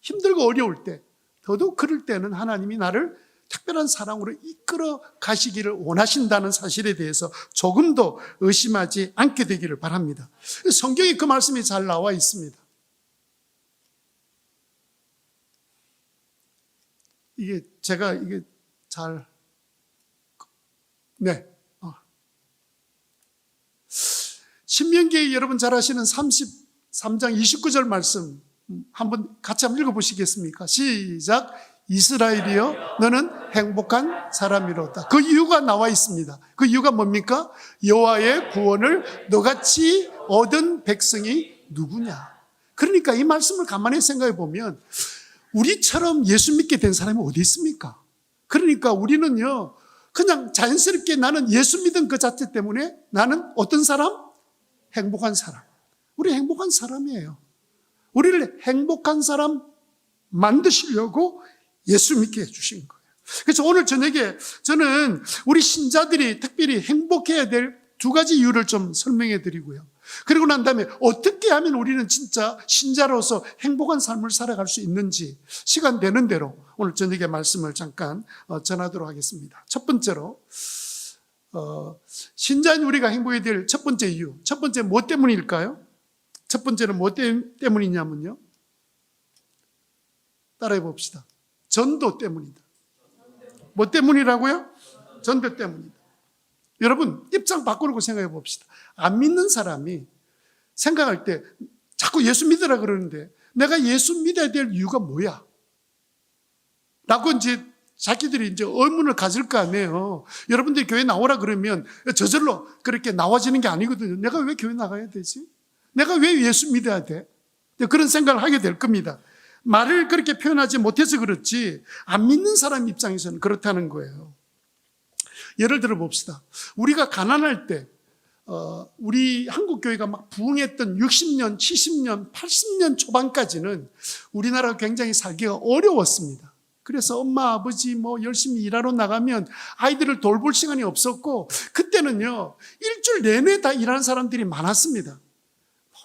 힘들고 어려울 때 더더욱 그럴 때는 하나님이 나를 특별한 사랑으로 이끌어 가시기를 원하신다는 사실에 대해서 조금도 의심하지 않게 되기를 바랍니다. 성경에 그 말씀이 잘 나와 있습니다. 이게 제가 이게 잘, 네. 신명기 여러분 잘 아시는 33장 29절 말씀 한번 같이 한번 읽어보시겠습니까? 시작. 이스라엘이여 너는 행복한 사람이로다. 그 이유가 나와 있습니다. 그 이유가 뭡니까? 여호와의 구원을 너같이 얻은 백성이 누구냐. 그러니까 이 말씀을 가만히 생각해 보면 우리처럼 예수 믿게 된 사람이 어디 있습니까? 그러니까 우리는요 그냥 자연스럽게 나는 예수 믿은 그 자체 때문에 나는 어떤 사람? 행복한 사람. 우리 행복한 사람이에요. 우리를 행복한 사람 만드시려고 예수 믿게 해주신 거예요. 그래서 오늘 저녁에 저는 우리 신자들이 특별히 행복해야 될 두 가지 이유를 좀 설명해 드리고요. 그리고 난 다음에 어떻게 하면 우리는 진짜 신자로서 행복한 삶을 살아갈 수 있는지 시간 되는 대로 오늘 저녁에 말씀을 잠깐 전하도록 하겠습니다. 첫 번째로 신자인 우리가 행복해야 될 첫 번째 이유. 첫 번째 뭐 때문일까요? 첫 번째는 뭐 때문이냐면요. 따라해 봅시다. 전도 때문이다. 뭐 때문이라고요? 전도 때문이다. 여러분 입장 바꾸려고 생각해 봅시다. 안 믿는 사람이 생각할 때 자꾸 예수 믿으라 그러는데 내가 예수 믿어야 될 이유가 뭐야? 라고 이제 자기들이 이제 의문을 가질 거 아니에요. 여러분들이 교회 나오라 그러면 저절로 그렇게 나와지는 게 아니거든요. 내가 왜 교회 나가야 되지? 내가 왜 예수 믿어야 돼? 그런 생각을 하게 될 겁니다. 말을 그렇게 표현하지 못해서 그렇지 안 믿는 사람 입장에서는 그렇다는 거예요. 예를 들어 봅시다. 우리가 가난할 때 우리 한국교회가 막 부흥했던 60년, 70년, 80년 초반까지는 우리나라가 굉장히 살기가 어려웠습니다. 그래서 엄마, 아버지 뭐 열심히 일하러 나가면 아이들을 돌볼 시간이 없었고 그때는요 일주일 내내 다 일하는 사람들이 많았습니다.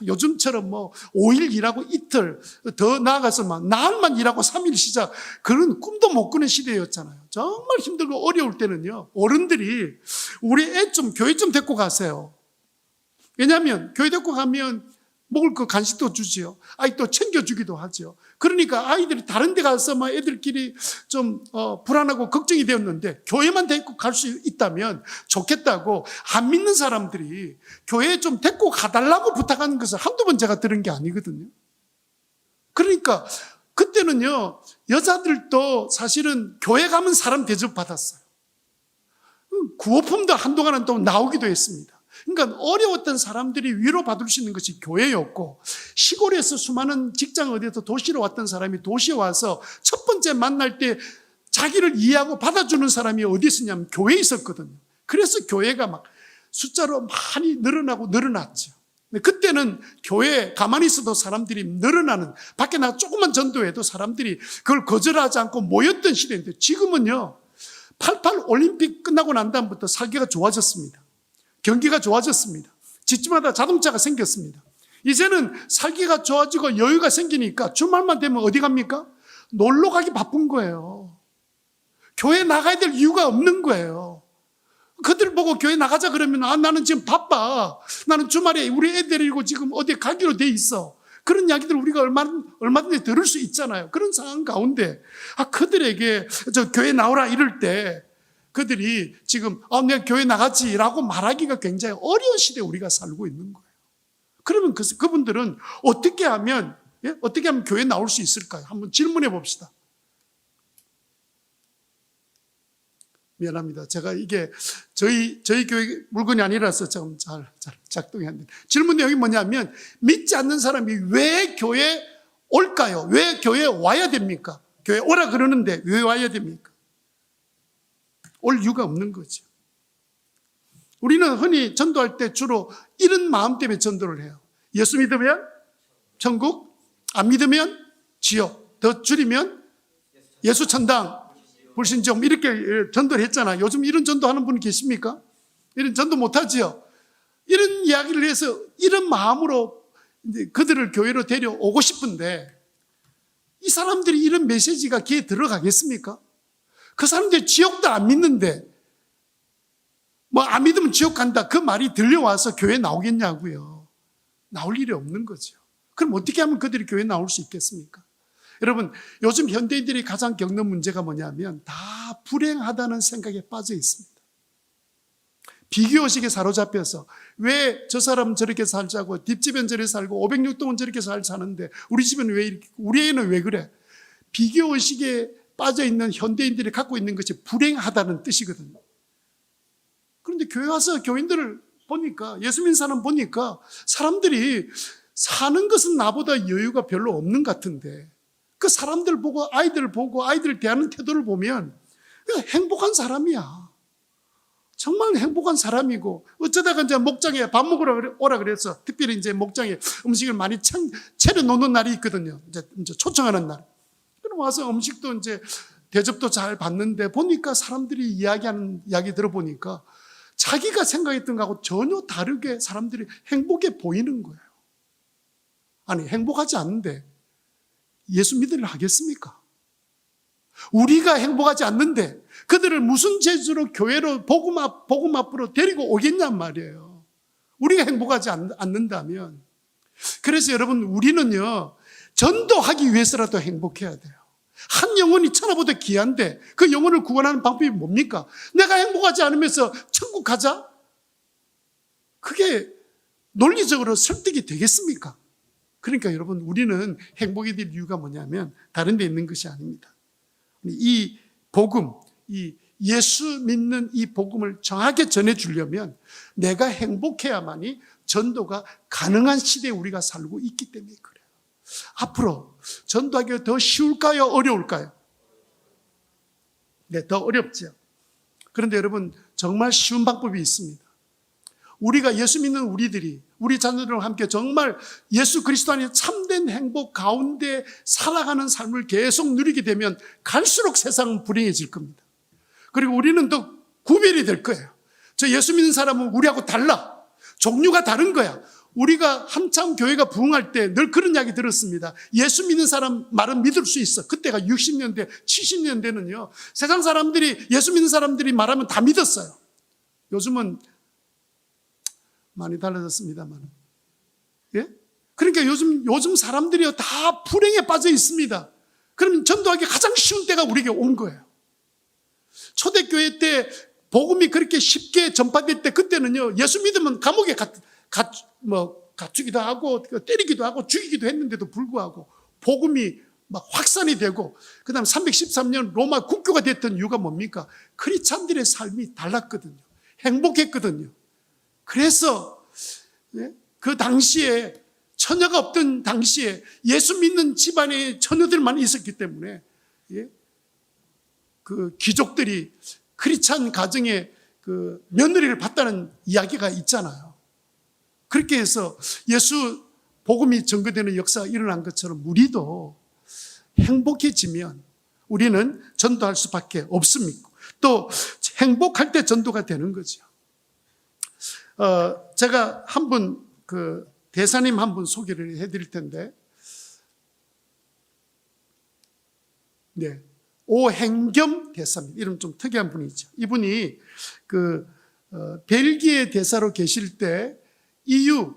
요즘처럼 뭐 5일 일하고 이틀, 더 나아가서 막 나흘만 일하고 3일 시작, 그런 꿈도 못 꾸는 시대였잖아요. 정말 힘들고 어려울 때는요 어른들이 우리 애 좀 교회 좀 데리고 가세요. 왜냐하면 교회 데리고 가면 먹을 거 간식도 주지요. 아이 또 챙겨주기도 하죠. 그러니까 아이들이 다른 데 가서 막 애들끼리 좀 불안하고 걱정이 되었는데 교회만 데리고 갈 수 있다면 좋겠다고 안 믿는 사람들이 교회에 좀 데리고 가달라고 부탁하는 것을 한두 번 제가 들은 게 아니거든요. 그러니까 그때는요 여자들도 사실은 교회 가면 사람 대접받았어요. 구호품도 한동안은 또 나오기도 했습니다. 그러니까 어려웠던 사람들이 위로받을 수 있는 것이 교회였고, 시골에서 수많은 직장 어디에서 도시로 왔던 사람이 도시에 와서 첫 번째 만날 때 자기를 이해하고 받아주는 사람이 어디 있었냐면 교회에 있었거든요. 그래서 교회가 막 숫자로 많이 늘어났죠. 그때는 교회에 가만히 있어도 사람들이 늘어나는, 밖에 나가 조금만 전도해도 사람들이 그걸 거절하지 않고 모였던 시대인데, 지금은요 88 올림픽 끝나고 난 다음부터 살기가 좋아졌습니다. 경기가 좋아졌습니다. 집집마다 자동차가 생겼습니다. 이제는 살기가 좋아지고 여유가 생기니까 주말만 되면 어디 갑니까? 놀러 가기 바쁜 거예요. 교회 나가야 될 이유가 없는 거예요. 그들 보고 교회 나가자 그러면 나는 지금 바빠. 나는 주말에 우리 애 데리고 지금 어디 가기로 돼 있어. 그런 이야기들 우리가 얼마든지 들을 수 있잖아요. 그런 상황 가운데 그들에게 저 교회 나오라 이럴 때 그들이 지금 내가 교회 나가지라고 말하기가 굉장히 어려운 시대에 우리가 살고 있는 거예요. 그러면 그분들은 어떻게 하면 교회 나올 수 있을까요? 한번 질문해 봅시다. 미안합니다. 제가 이게 저희 교회 물건이 아니라서 좀 잘 작동이 안 돼요. 질문 내용이 뭐냐면, 믿지 않는 사람이 왜 교회에 올까요? 왜 교회에 와야 됩니까? 교회에 오라 그러는데 왜 와야 됩니까? 올 이유가 없는 거죠. 우리는 흔히 전도할 때 주로 이런 마음 때문에 전도를 해요. 예수 믿으면 천국, 안 믿으면 지옥, 더 줄이면 예수 천당, 불신종, 이렇게 전도를 했잖아요. 요즘 이런 전도하는 분 계십니까? 이런 전도 못하지요. 이런 이야기를 해서 이런 마음으로 이제 그들을 교회로 데려오고 싶은데, 이 사람들이 이런 메시지가 귀에 들어가겠습니까? 그 사람들이 지옥도 안 믿는데 안 믿으면 지옥 간다, 그 말이 들려와서 교회 나오겠냐고요. 나올 일이 없는 거죠. 그럼 어떻게 하면 그들이 교회 나올 수 있겠습니까? 여러분, 요즘 현대인들이 가장 겪는 문제가 뭐냐면 다 불행하다는 생각에 빠져 있습니다. 비교의식에 사로잡혀서 왜 저 사람은 저렇게 살자고, 뒷집엔 저렇게 살고 506동은 저렇게 사는데 우리 집은 왜 이렇게, 우리 애는 왜 그래? 비교의식에 빠져 있는 현대인들이 갖고 있는 것이 불행하다는 뜻이거든요. 그런데 교회 와서 교인들을 보니까, 예수 믿는 사람 보니까 사람들이 사는 것은 나보다 여유가 별로 없는 것 같은데, 그 사람들 보고 아이들 대하는 태도를 보면 행복한 사람이야. 정말 행복한 사람이고, 어쩌다가 이제 목장에 밥 먹으러 오라 그래서, 특별히 이제 목장에 음식을 많이 차려 놓는 날이 있거든요. 이제 초청하는 날. 그럼 와서 음식도 이제 대접도 잘 받는데, 보니까 사람들이 이야기하는 이야기 들어보니까 자기가 생각했던 것하고 전혀 다르게 사람들이 행복해 보이는 거예요. 아니, 행복하지 않는데 예수 믿으려 하겠습니까? 우리가 행복하지 않는데 그들을 무슨 재주로 교회로 복음 앞으로 데리고 오겠냔 말이에요. 우리가 행복하지 않는다면. 그래서 여러분, 우리는요, 전도하기 위해서라도 행복해야 돼요. 한 영혼이 천하보다 귀한데 그 영혼을 구원하는 방법이 뭡니까? 내가 행복하지 않으면서 천국 가자? 그게 논리적으로 설득이 되겠습니까? 그러니까 여러분, 우리는 행복이 될 이유가 뭐냐면 다른 데 있는 것이 아닙니다. 이 복음, 이 예수 믿는 이 복음을 정확하게 전해주려면 내가 행복해야만이 전도가 가능한 시대에 우리가 살고 있기 때문에 그래요. 앞으로 전도하기가 더 쉬울까요? 어려울까요? 네, 더 어렵죠. 그런데 여러분, 정말 쉬운 방법이 있습니다. 우리가 예수 믿는 우리 자녀들과 함께 정말 예수 그리스도 안에 참된 행복 가운데 살아가는 삶을 계속 누리게 되면 갈수록 세상은 불행해질 겁니다. 그리고 우리는 더 구별이 될 거예요. 저 예수 믿는 사람은 우리하고 달라. 종류가 다른 거야. 우리가 한참 교회가 부흥할 때 늘 그런 이야기 들었습니다. 예수 믿는 사람 말은 믿을 수 있어. 그때가 60년대, 70년대는요. 세상 사람들이, 예수 믿는 사람들이 말하면 다 믿었어요. 요즘은 많이 달라졌습니다만. 예? 그러니까 요즘 사람들이 다 불행에 빠져 있습니다. 그럼 전도하기 가장 쉬운 때가 우리에게 온 거예요. 초대교회 때 복음이 그렇게 쉽게 전파될 때, 그때는요, 예수 믿으면 감옥에 갇히기도 하고 때리기도 하고 죽이기도 했는데도 불구하고 복음이 막 확산이 되고, 그 다음 313년 로마 국교가 됐던 이유가 뭡니까? 크리스찬들의 삶이 달랐거든요. 행복했거든요. 그래서 그 당시에 처녀가 없던 당시에 예수 믿는 집안에 처녀들만 있었기 때문에 그 귀족들이 크리스찬 가정에 그 며느리를 받다는 이야기가 있잖아요. 그렇게 해서 예수 복음이 전거되는 역사가 일어난 것처럼 우리도 행복해지면 우리는 전도할 수밖에 없습니다. 또 행복할 때 전도가 되는 거죠. 제가 한 분, 대사님 한 분 소개를 해드릴 텐데, 네, 오행겸 대사님, 이름 좀 특이한 분이죠. 이분이 벨기에 대사로 계실 때 EU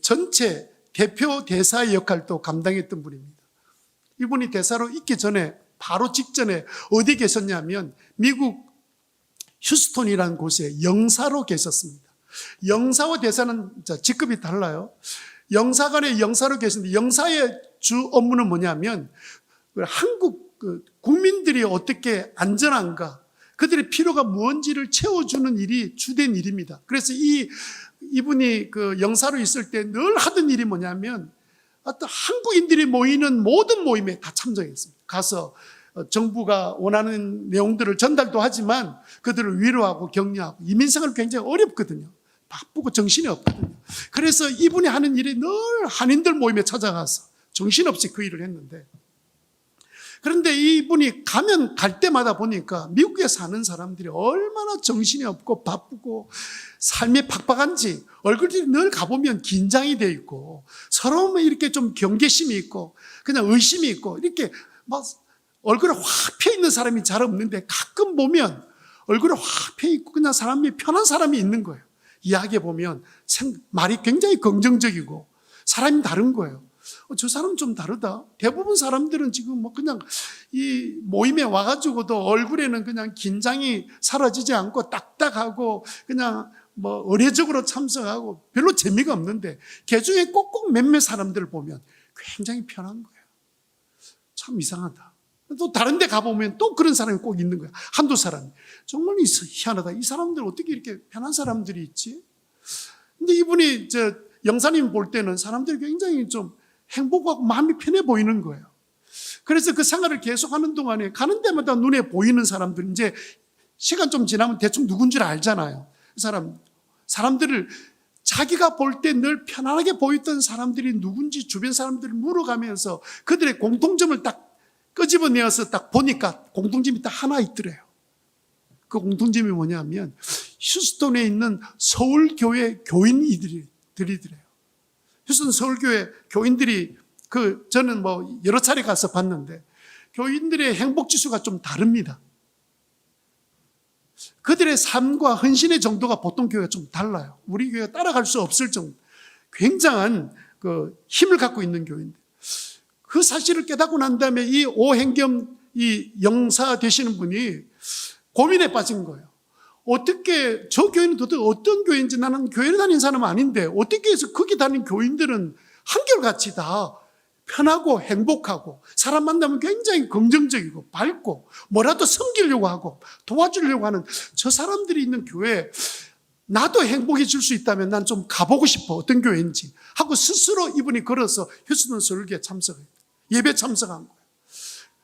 전체 대표 대사의 역할도 감당했던 분입니다. 이분이 대사로 있기 전에, 바로 직전에 어디 계셨냐면 미국 휴스톤이라는 곳에 영사로 계셨습니다. 영사와 대사는 직급이 달라요. 영사관의 영사로 계시는데, 영사의 주 업무는 뭐냐면 한국 국민들이 어떻게 안전한가, 그들의 필요가 무엇인지를 채워주는 일이 주된 일입니다. 그래서 이분이 영사로 있을 때 늘 하던 일이 뭐냐면 어떤 한국인들이 모이는 모든 모임에 다 참석했습니다. 가서 정부가 원하는 내용들을 전달도 하지만 그들을 위로하고 격려하고, 이민생활은 굉장히 어렵거든요. 바쁘고 정신이 없거든요. 그래서 이분이 하는 일이 늘 한인들 모임에 찾아가서 정신없이 그 일을 했는데, 그런데 이분이 갈 때마다 보니까 미국에 사는 사람들이 얼마나 정신이 없고 바쁘고 삶이 팍팍한지, 얼굴들이 늘 가보면 긴장이 돼 있고 서로 이렇게 좀 경계심이 있고 그냥 의심이 있고, 이렇게 막 얼굴에 확 펴 있는 사람이 잘 없는데, 가끔 보면 얼굴에 확 펴 있고 그냥 사람이 편한 사람이 있는 거예요. 이야기해 보면 말이 굉장히 긍정적이고 사람이 다른 거예요. 저 사람 좀 다르다. 대부분 사람들은 지금 뭐 그냥 이 모임에 와가지고도 얼굴에는 그냥 긴장이 사라지지 않고 딱딱하고 그냥 뭐 의례적으로 참석하고 별로 재미가 없는데 개중에 꼭꼭 몇몇 사람들을 보면 굉장히 편한 거예요. 참 이상하다. 또 다른 데 가보면 또 그런 사람이 꼭 있는 거야. 한두 사람이. 정말 희한하다. 이 사람들 어떻게 이렇게 편한 사람들이 있지? 근데 이분이 영사님 볼 때는 사람들이 굉장히 좀 행복하고 마음이 편해 보이는 거예요. 그래서 그 생활을 계속하는 동안에 가는 데마다 눈에 보이는 사람들, 이제 시간 좀 지나면 대충 누군지 알잖아요. 그 사람들을 자기가 볼 때 늘 편안하게 보였던 사람들이 누군지 주변 사람들을 물어가면서 그들의 공통점을 딱 끄집어내어서 딱 보니까 공통점이 딱 하나 있더래요. 그 공통점이 뭐냐면 휴스턴에 있는 서울교회 교인들이더래요. 휴스턴 서울교회 교인들이 저는 뭐 여러 차례 가서 봤는데 교인들의 행복지수가 좀 다릅니다. 그들의 삶과 헌신의 정도가 보통 교회가 좀 달라요. 우리 교회가 따라갈 수 없을 정도 굉장한 힘을 갖고 있는 교인들. 그 사실을 깨닫고 난 다음에 이 오행겸 이 영사 되시는 분이 고민에 빠진 거예요. 어떻게 저 교회는 도대체 어떤 교회인지 나는 교회를 다니는 사람은 아닌데 어떻게 해서 거기 다니는 교인들은 한결같이 다 편하고 행복하고 사람 만나면 굉장히 긍정적이고 밝고 뭐라도 섬기려고 하고 도와주려고 하는 저 사람들이 있는 교회에 나도 행복해질 수 있다면 난 좀 가보고 싶어. 어떤 교회인지 하고 스스로 이분이 걸어서 휴스턴 설교에 참석해요. 예배 참석한 거예요.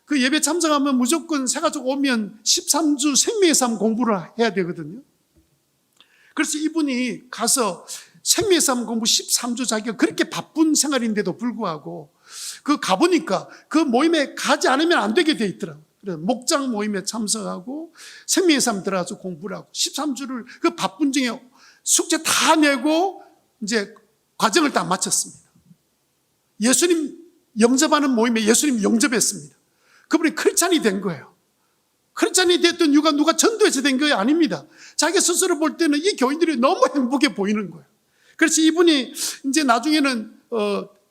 그 예배 참석하면 무조건 새가족 오면 13주 생명의 삶 공부를 해야 되거든요. 그래서 이분이 가서 생명의 삶 공부 13주 자기가 그렇게 바쁜 생활인데도 불구하고 가보니까 그 모임에 가지 않으면 안 되게 돼 있더라고요. 그래서 목장 모임에 참석하고 생명의 삶 들어가서 공부를 하고 13주를 그 바쁜 중에 숙제 다 내고 이제 과정을 다 마쳤습니다. 예수님 영접하는 모임에 예수님 영접했습니다. 그분이 크리스찬이 된 거예요. 크리스찬이 됐던 이유가 누가 전도해서 된 게 아닙니다. 자기 스스로 볼 때는 이 교인들이 너무 행복해 보이는 거예요. 그래서 이분이 이제 나중에는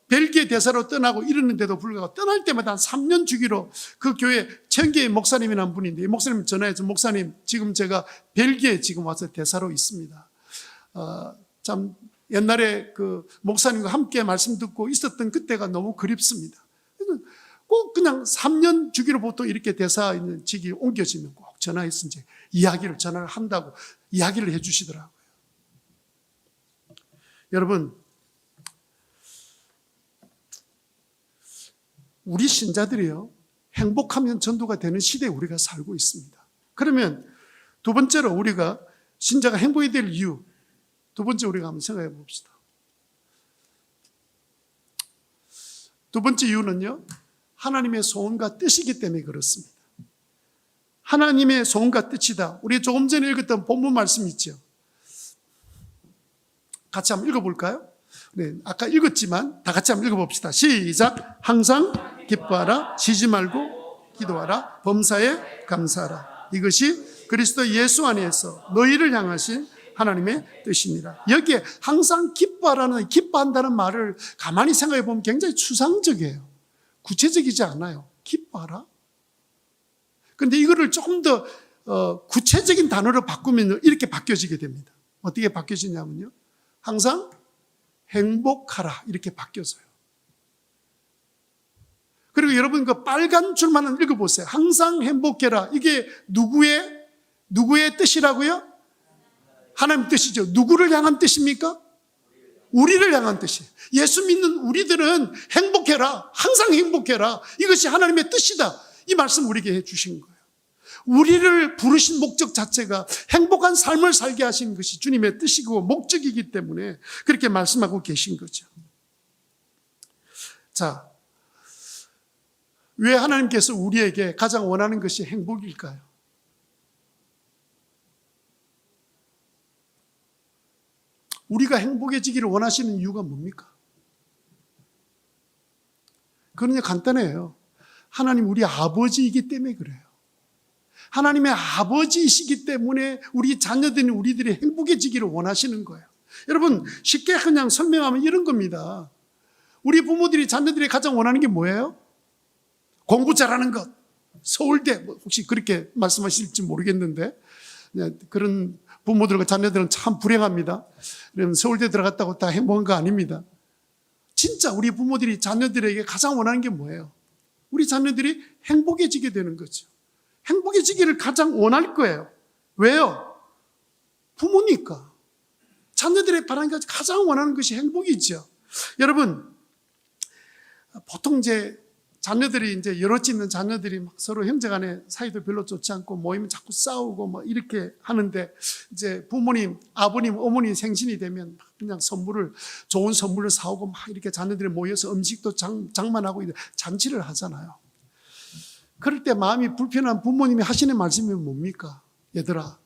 벨기에 대사로 떠나고 이러는데도 불구하고 떠날 때마다 한 3년 주기로 그 교회 청계의 목사님이라는 분인데 이 목사님 전화해서 목사님 지금 제가 벨기에 지금 와서 대사로 있습니다. 참 옛날에 그 목사님과 함께 말씀 듣고 있었던 그때가 너무 그립습니다. 꼭 그냥 3년 주기로 보통 이렇게 대사 있는 직이 옮겨지면 꼭 전화해서 이제 전화를 한다고 이야기를 해 주시더라고요. 여러분, 우리 신자들이요, 행복하면 전도가 되는 시대에 우리가 살고 있습니다. 그러면 두 번째로 우리가 신자가 행복해야 될 이유, 두 번째 우리가 한번 생각해 봅시다. 두 번째 이유는요, 하나님의 소원과 뜻이기 때문에 그렇습니다. 하나님의 소원과 뜻이다. 우리 조금 전에 읽었던 본문 말씀 있죠. 같이 한번 읽어볼까요? 네, 아까 읽었지만 다 같이 한번 읽어봅시다. 시작. 항상 기뻐하라, 쉬지 말고 기도하라, 범사에 감사하라. 이것이 그리스도 예수 안에서 너희를 향하신 하나님의 뜻입니다. 여기에 항상 기뻐한다는 말을 가만히 생각해 보면 굉장히 추상적이에요. 구체적이지 않아요. 기뻐하라. 그런데 이거를 조금 더 구체적인 단어로 바꾸면 이렇게 바뀌어지게 됩니다. 어떻게 바뀌어지냐면요, 항상 행복하라 이렇게 바뀌어져요. 그리고 여러분 그 빨간 줄만 읽어보세요. 항상 행복해라. 이게 누구의 뜻이라고요? 하나님 뜻이죠. 누구를 향한 뜻입니까? 우리를 향한 뜻이에요. 예수 믿는 우리들은 행복해라. 항상 행복해라. 이것이 하나님의 뜻이다. 이 말씀 우리에게 해 주신 거예요. 우리를 부르신 목적 자체가 행복한 삶을 살게 하신 것이 주님의 뜻이고 목적이기 때문에 그렇게 말씀하고 계신 거죠. 자, 왜 하나님께서 우리에게 가장 원하는 것이 행복일까요? 우리가 행복해지기를 원하시는 이유가 뭡니까? 그건 간단해요. 하나님 우리 아버지이기 때문에 그래요. 하나님의 아버지이시기 때문에 우리 자녀들인 우리들이 행복해지기를 원하시는 거예요. 여러분, 쉽게 그냥 설명하면 이런 겁니다. 우리 부모들이 자녀들이 가장 원하는 게 뭐예요? 공부 잘하는 것. 서울대, 혹시 그렇게 말씀하실지 모르겠는데, 그런 부모들과 자녀들은 참 불행합니다. 서울대 들어갔다고 다 행복한 거 아닙니다. 진짜 우리 부모들이 자녀들에게 가장 원하는 게 뭐예요? 우리 자녀들이 행복해지게 되는 거죠. 행복해지기를 가장 원할 거예요. 왜요? 부모니까. 자녀들의 바라는 것 가장 원하는 것이 행복이죠. 여러분, 보통 자녀들이 여럿 있는 자녀들이 막 서로 형제간에 사이도 별로 좋지 않고 모이면 자꾸 싸우고 뭐 이렇게 하는데, 부모님, 아버님, 어머니 생신이 되면 그냥 좋은 선물을 사오고 막 이렇게 자녀들이 모여서 음식도 장만하고 잔치를 하잖아요. 그럴 때 마음이 불편한 부모님이 하시는 말씀이 뭡니까? 얘들아,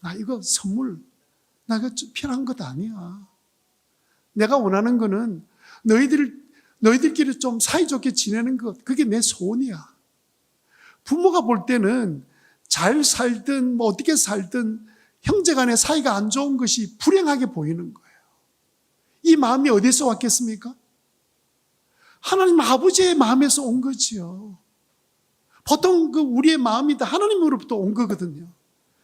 나 이거 선물, 나 이거 편한 것 아니야. 내가 원하는 거는 너희들끼리 좀 사이좋게 지내는 것, 그게 내 소원이야. 부모가 볼 때는 잘 살든 뭐 어떻게 살든 형제 간의 사이가 안 좋은 것이 불행하게 보이는 거예요. 이 마음이 어디서 왔겠습니까? 하나님 아버지의 마음에서 온 거지요. 보통 우리의 마음이 다 하나님으로부터 온 거거든요.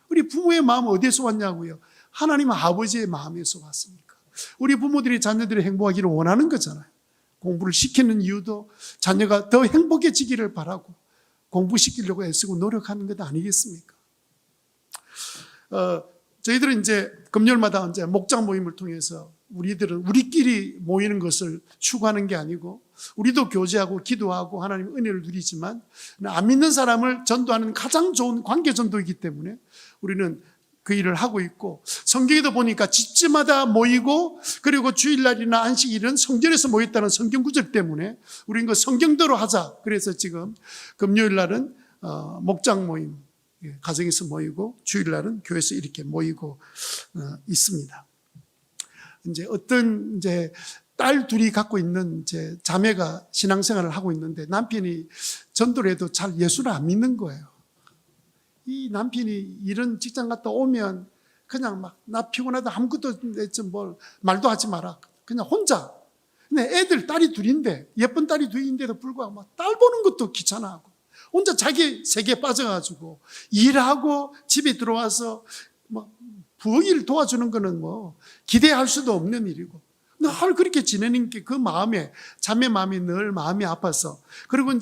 우리 부모의 마음은 어디에서 왔냐고요? 하나님 아버지의 마음에서 왔으니까. 우리 부모들이 자녀들이 행복하기를 원하는 거잖아요. 공부를 시키는 이유도 자녀가 더 행복해지기를 바라고 공부시키려고 애쓰고 노력하는 것 아니겠습니까? 저희들은 금요일마다 목장 모임을 통해서 우리끼리 모이는 것을 추구하는 게 아니고, 우리도 교제하고 기도하고 하나님의 은혜를 누리지만 안 믿는 사람을 전도하는 가장 좋은 관계 전도이기 때문에 우리는 그 일을 하고 있고, 성경에도 보니까 집집마다 모이고, 그리고 주일날이나 안식일은 성전에서 모였다는 성경 구절 때문에 우리는 그 성경대로 하자. 그래서 지금 금요일날은 목장 모임, 가정에서 모이고, 주일날은 교회에서 이렇게 모이고 있습니다. 어떤 딸 둘이 갖고 있는 자매가 신앙생활을 하고 있는데, 남편이 전도를 해도 잘 예수를 안 믿는 거예요. 이 남편이 이런 직장 갔다 오면 그냥 나 피곤하다 아무것도 말도 하지 마라. 그냥 혼자. 근데 딸이 둘인데, 예쁜 딸이 둘인데도 불구하고 딸 보는 것도 귀찮아하고 혼자 자기 세계에 빠져가지고 일하고 집에 들어와서 부엌일 도와주는 거는 기대할 수도 없는 일이고, 늘 그렇게 지내는 게 그 마음에, 자매 마음이 늘 마음이 아파서, 그리고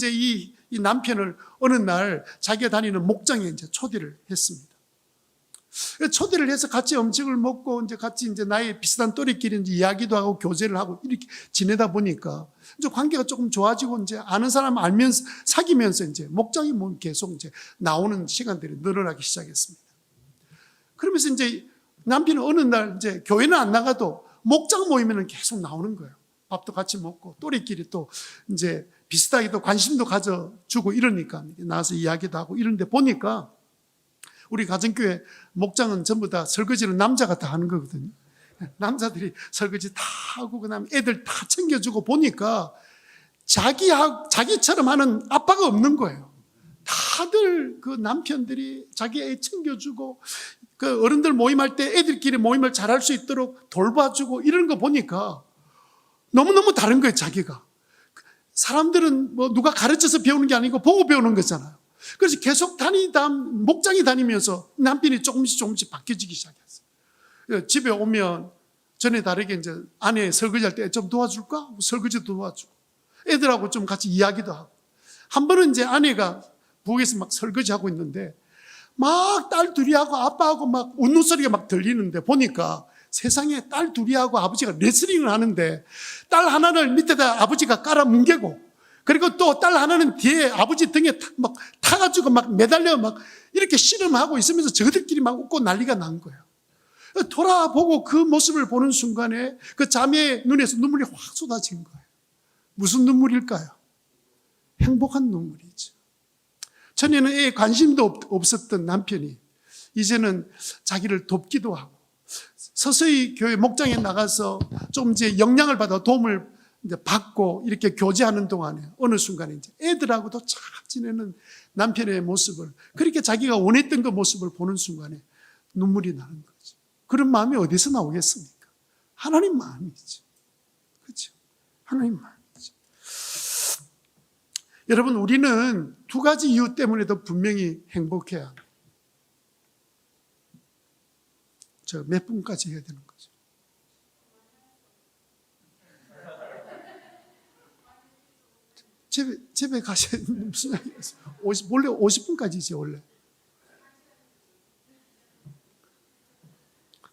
이 남편을 어느 날 자기가 다니는 목장에 초대를 했습니다. 초대를 해서 같이 음식을 먹고 같이 나이 비슷한 또래끼리 이야기도 하고 교제를 하고 이렇게 지내다 보니까 관계가 조금 좋아지고 아는 사람 알면서 사귀면서 목장이 계속 나오는 시간들이 늘어나기 시작했습니다. 그러면서 남편은 어느 날 교회는 안 나가도 목장 모이면 계속 나오는 거예요. 밥도 같이 먹고 또래끼리 또 비슷하게 또 관심도 가져주고 이러니까 나와서 이야기도 하고 이런데 보니까 우리 가정교회 목장은 전부 다 설거지를 남자가 다 하는 거거든요. 남자들이 설거지 다 하고 그다음에 애들 다 챙겨주고 보니까 자기처럼 하는 아빠가 없는 거예요. 다들 그 남편들이 자기 애 챙겨주고, 그 어른들 모임할 때 애들끼리 모임을 잘할 수 있도록 돌봐주고 이런 거 보니까 너무너무 다른 거예요, 자기가. 사람들은 누가 가르쳐서 배우는 게 아니고 보고 배우는 거잖아요. 그래서 계속 목장에 다니면서 남편이 조금씩 바뀌어지기 시작했어요. 집에 오면 전에 다르게 아내 설거지할 때 좀 도와줄까? 설거지도 도와주고, 애들하고 좀 같이 이야기도 하고. 한 번은 아내가 부엌에서 설거지하고 있는데 딸 둘이하고 아빠하고 웃는 소리가 들리는데 보니까 세상에 딸 둘이하고 아버지가 레슬링을 하는데, 딸 하나를 밑에다 아버지가 깔아 뭉개고, 그리고 또 딸 하나는 뒤에 아버지 등에 타가지고 매달려 이렇게 씨름하고 있으면서 저들끼리 웃고 난리가 난 거예요. 돌아보고 그 모습을 보는 순간에 그 자매의 눈에서 눈물이 확 쏟아진 거예요. 무슨 눈물일까요? 행복한 눈물이죠. 전에는 애에 관심도 없었던 남편이 이제는 자기를 돕기도 하고, 서서히 교회 목장에 나가서 좀 영향을 받아 도움을 받고 이렇게 교제하는 동안에 어느 순간에 애들하고도 잘 지내는 남편의 모습을, 그렇게 자기가 원했던 그 모습을 보는 순간에 눈물이 나는 거죠. 그런 마음이 어디서 나오겠습니까? 하나님 마음이죠. 그렇죠? 하나님 마음이죠. 여러분, 우리는 두 가지 이유 때문에도 분명히 행복해야 합니다. 저 몇 분까지 해야 되는 거죠? 집에 가셔야 되는 무슨 얘기였어요? 원래 50분까지지, 원래.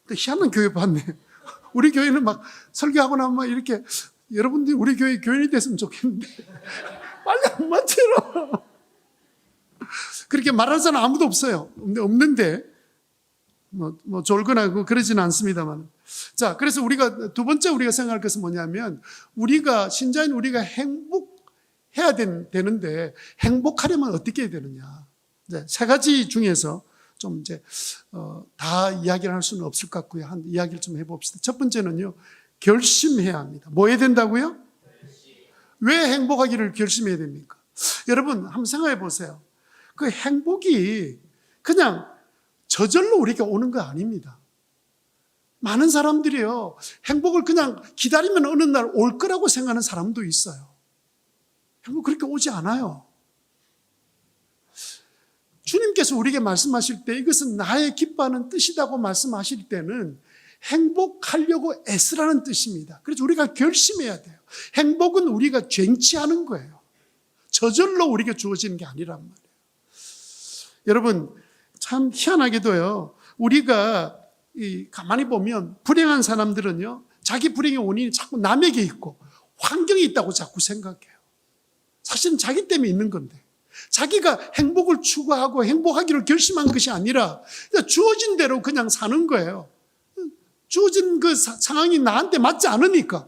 근데 희한한 교회 봤네. 우리 교회는 막 설교하고 나면 막 이렇게, 여러분들이 우리 교회 교인이 됐으면 좋겠는데 빨리 안 맞춰라. 그렇게 말하는 사람 아무도 없어요. 없는데 뭐 졸거나 그러지는 않습니다만. 자, 그래서 우리가 두 번째 우리가 생각할 것은 뭐냐면, 우리가 신자인 우리가 행복해야 되는데 행복하려면 어떻게 해야 되느냐. 이제 세 가지 중에서 좀 이제 다 이야기를 할 수는 없을 것 같고요. 한 이야기를 좀 해봅시다. 첫 번째는요, 결심해야 합니다. 뭐 해야 된다고요? 왜 행복하기를 결심해야 됩니까? 여러분, 한번 생각해 보세요. 그 행복이 그냥 저절로 우리가 오는 거 아닙니다. 많은 사람들이요, 행복을 그냥 기다리면 어느 날 올 거라고 생각하는 사람도 있어요. 행복 그렇게 오지 않아요. 주님께서 우리에게 말씀하실 때 이것은 나의 기뻐하는 뜻이라고 말씀하실 때는 행복하려고 애쓰라는 뜻입니다. 그래서 우리가 결심해야 돼요. 행복은 우리가 쟁취하는 거예요. 저절로 우리에게 주어지는 게 아니란 말이에요. 여러분, 참 희한하게도요, 우리가 가만히 보면 불행한 사람들은요, 자기 불행의 원인이 자꾸 남에게 있고 환경이 있다고 자꾸 생각해요. 사실은 자기 때문에 있는 건데, 자기가 행복을 추구하고 행복하기를 결심한 것이 아니라 주어진 대로 그냥 사는 거예요. 주어진 그 상황이 나한테 맞지 않으니까.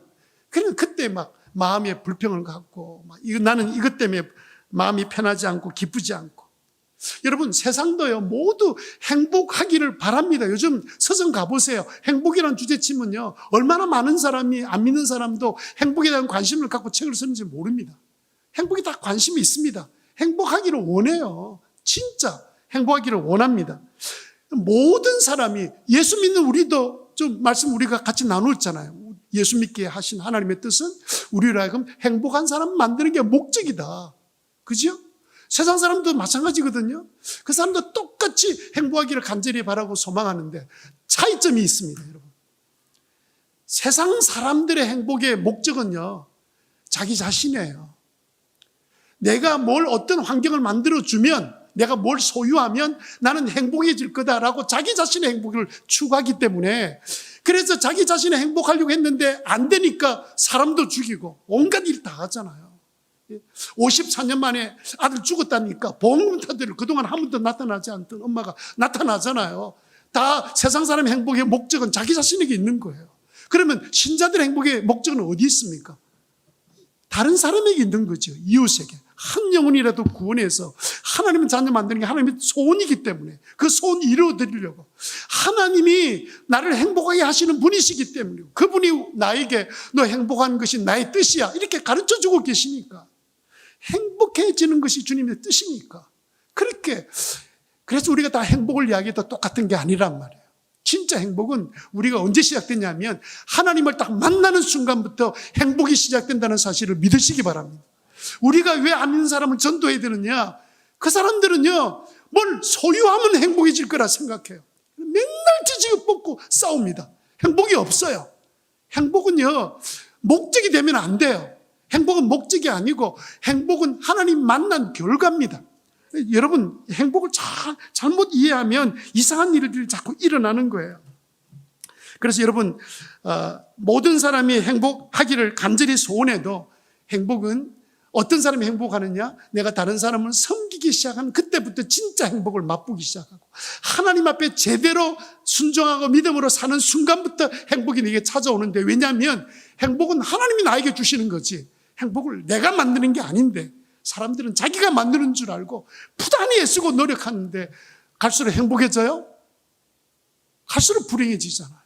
그러면 그때 막 마음에 불평을 갖고, 나는 이것 때문에 마음이 편하지 않고 기쁘지 않고. 여러분, 세상도요, 모두 행복하기를 바랍니다. 요즘 서점 가보세요. 행복이라는 주제 치면요, 얼마나 많은 사람이, 안 믿는 사람도 행복에 대한 관심을 갖고 책을 쓰는지 모릅니다. 행복에 다 관심이 있습니다. 행복하기를 원해요. 진짜 행복하기를 원합니다. 모든 사람이, 예수 믿는 우리도 좀 말씀 우리가 같이 나눴잖아요. 예수 믿게 하신 하나님의 뜻은 우리를 하여금 행복한 사람 만드는 게 목적이다. 그죠? 세상 사람도 마찬가지거든요. 그 사람도 똑같이 행복하기를 간절히 바라고 소망하는데 차이점이 있습니다, 여러분. 세상 사람들의 행복의 목적은요, 자기 자신이에요. 내가 어떤 환경을 만들어주면, 내가 뭘 소유하면 나는 행복해질 거다라고 자기 자신의 행복을 추구하기 때문에, 그래서 자기 자신이 행복하려고 했는데 안 되니까 사람도 죽이고 온갖 일 다 하잖아요. 54년 만에 아들 죽었다니까 보험금타들 그동안 한 번도 나타나지 않던 엄마가 나타나잖아요. 다 세상 사람의 행복의 목적은 자기 자신에게 있는 거예요. 그러면 신자들의 행복의 목적은 어디 있습니까? 다른 사람에게 있는 거죠. 이웃에게. 한 영혼이라도 구원해서 하나님은 자녀 만드는 게 하나님의 소원이기 때문에 그 소원 이루어드리려고, 하나님이 나를 행복하게 하시는 분이시기 때문에, 그분이 나에게 너 행복한 것이 나의 뜻이야 이렇게 가르쳐주고 계시니까, 행복해지는 것이 주님의 뜻이니까. 그래서 우리가 다 행복을 이야기해도 똑같은 게 아니란 말이에요. 진짜 행복은 우리가 언제 시작됐냐면, 하나님을 딱 만나는 순간부터 행복이 시작된다는 사실을 믿으시기 바랍니다. 우리가 왜 안 믿는 사람을 전도해야 되느냐? 그 사람들은요, 뭘 소유하면 행복해질 거라 생각해요. 맨날 지지고 뽑고 싸웁니다. 행복이 없어요. 행복은요, 목적이 되면 안 돼요. 행복은 목적이 아니고 행복은 하나님 만난 결과입니다. 여러분, 행복을 잘못 이해하면 이상한 일들이 자꾸 일어나는 거예요. 그래서 여러분, 모든 사람이 행복하기를 간절히 소원해도, 행복은 어떤 사람이 행복하느냐? 내가 다른 사람을 섬기기 시작한 그때부터 진짜 행복을 맛보기 시작하고, 하나님 앞에 제대로 순종하고 믿음으로 사는 순간부터 행복이 내게 찾아오는데, 왜냐하면 행복은 하나님이 나에게 주시는 거지, 행복을 내가 만드는 게 아닌데, 사람들은 자기가 만드는 줄 알고 부단히 애쓰고 노력하는데 갈수록 행복해져요? 갈수록 불행해지잖아요.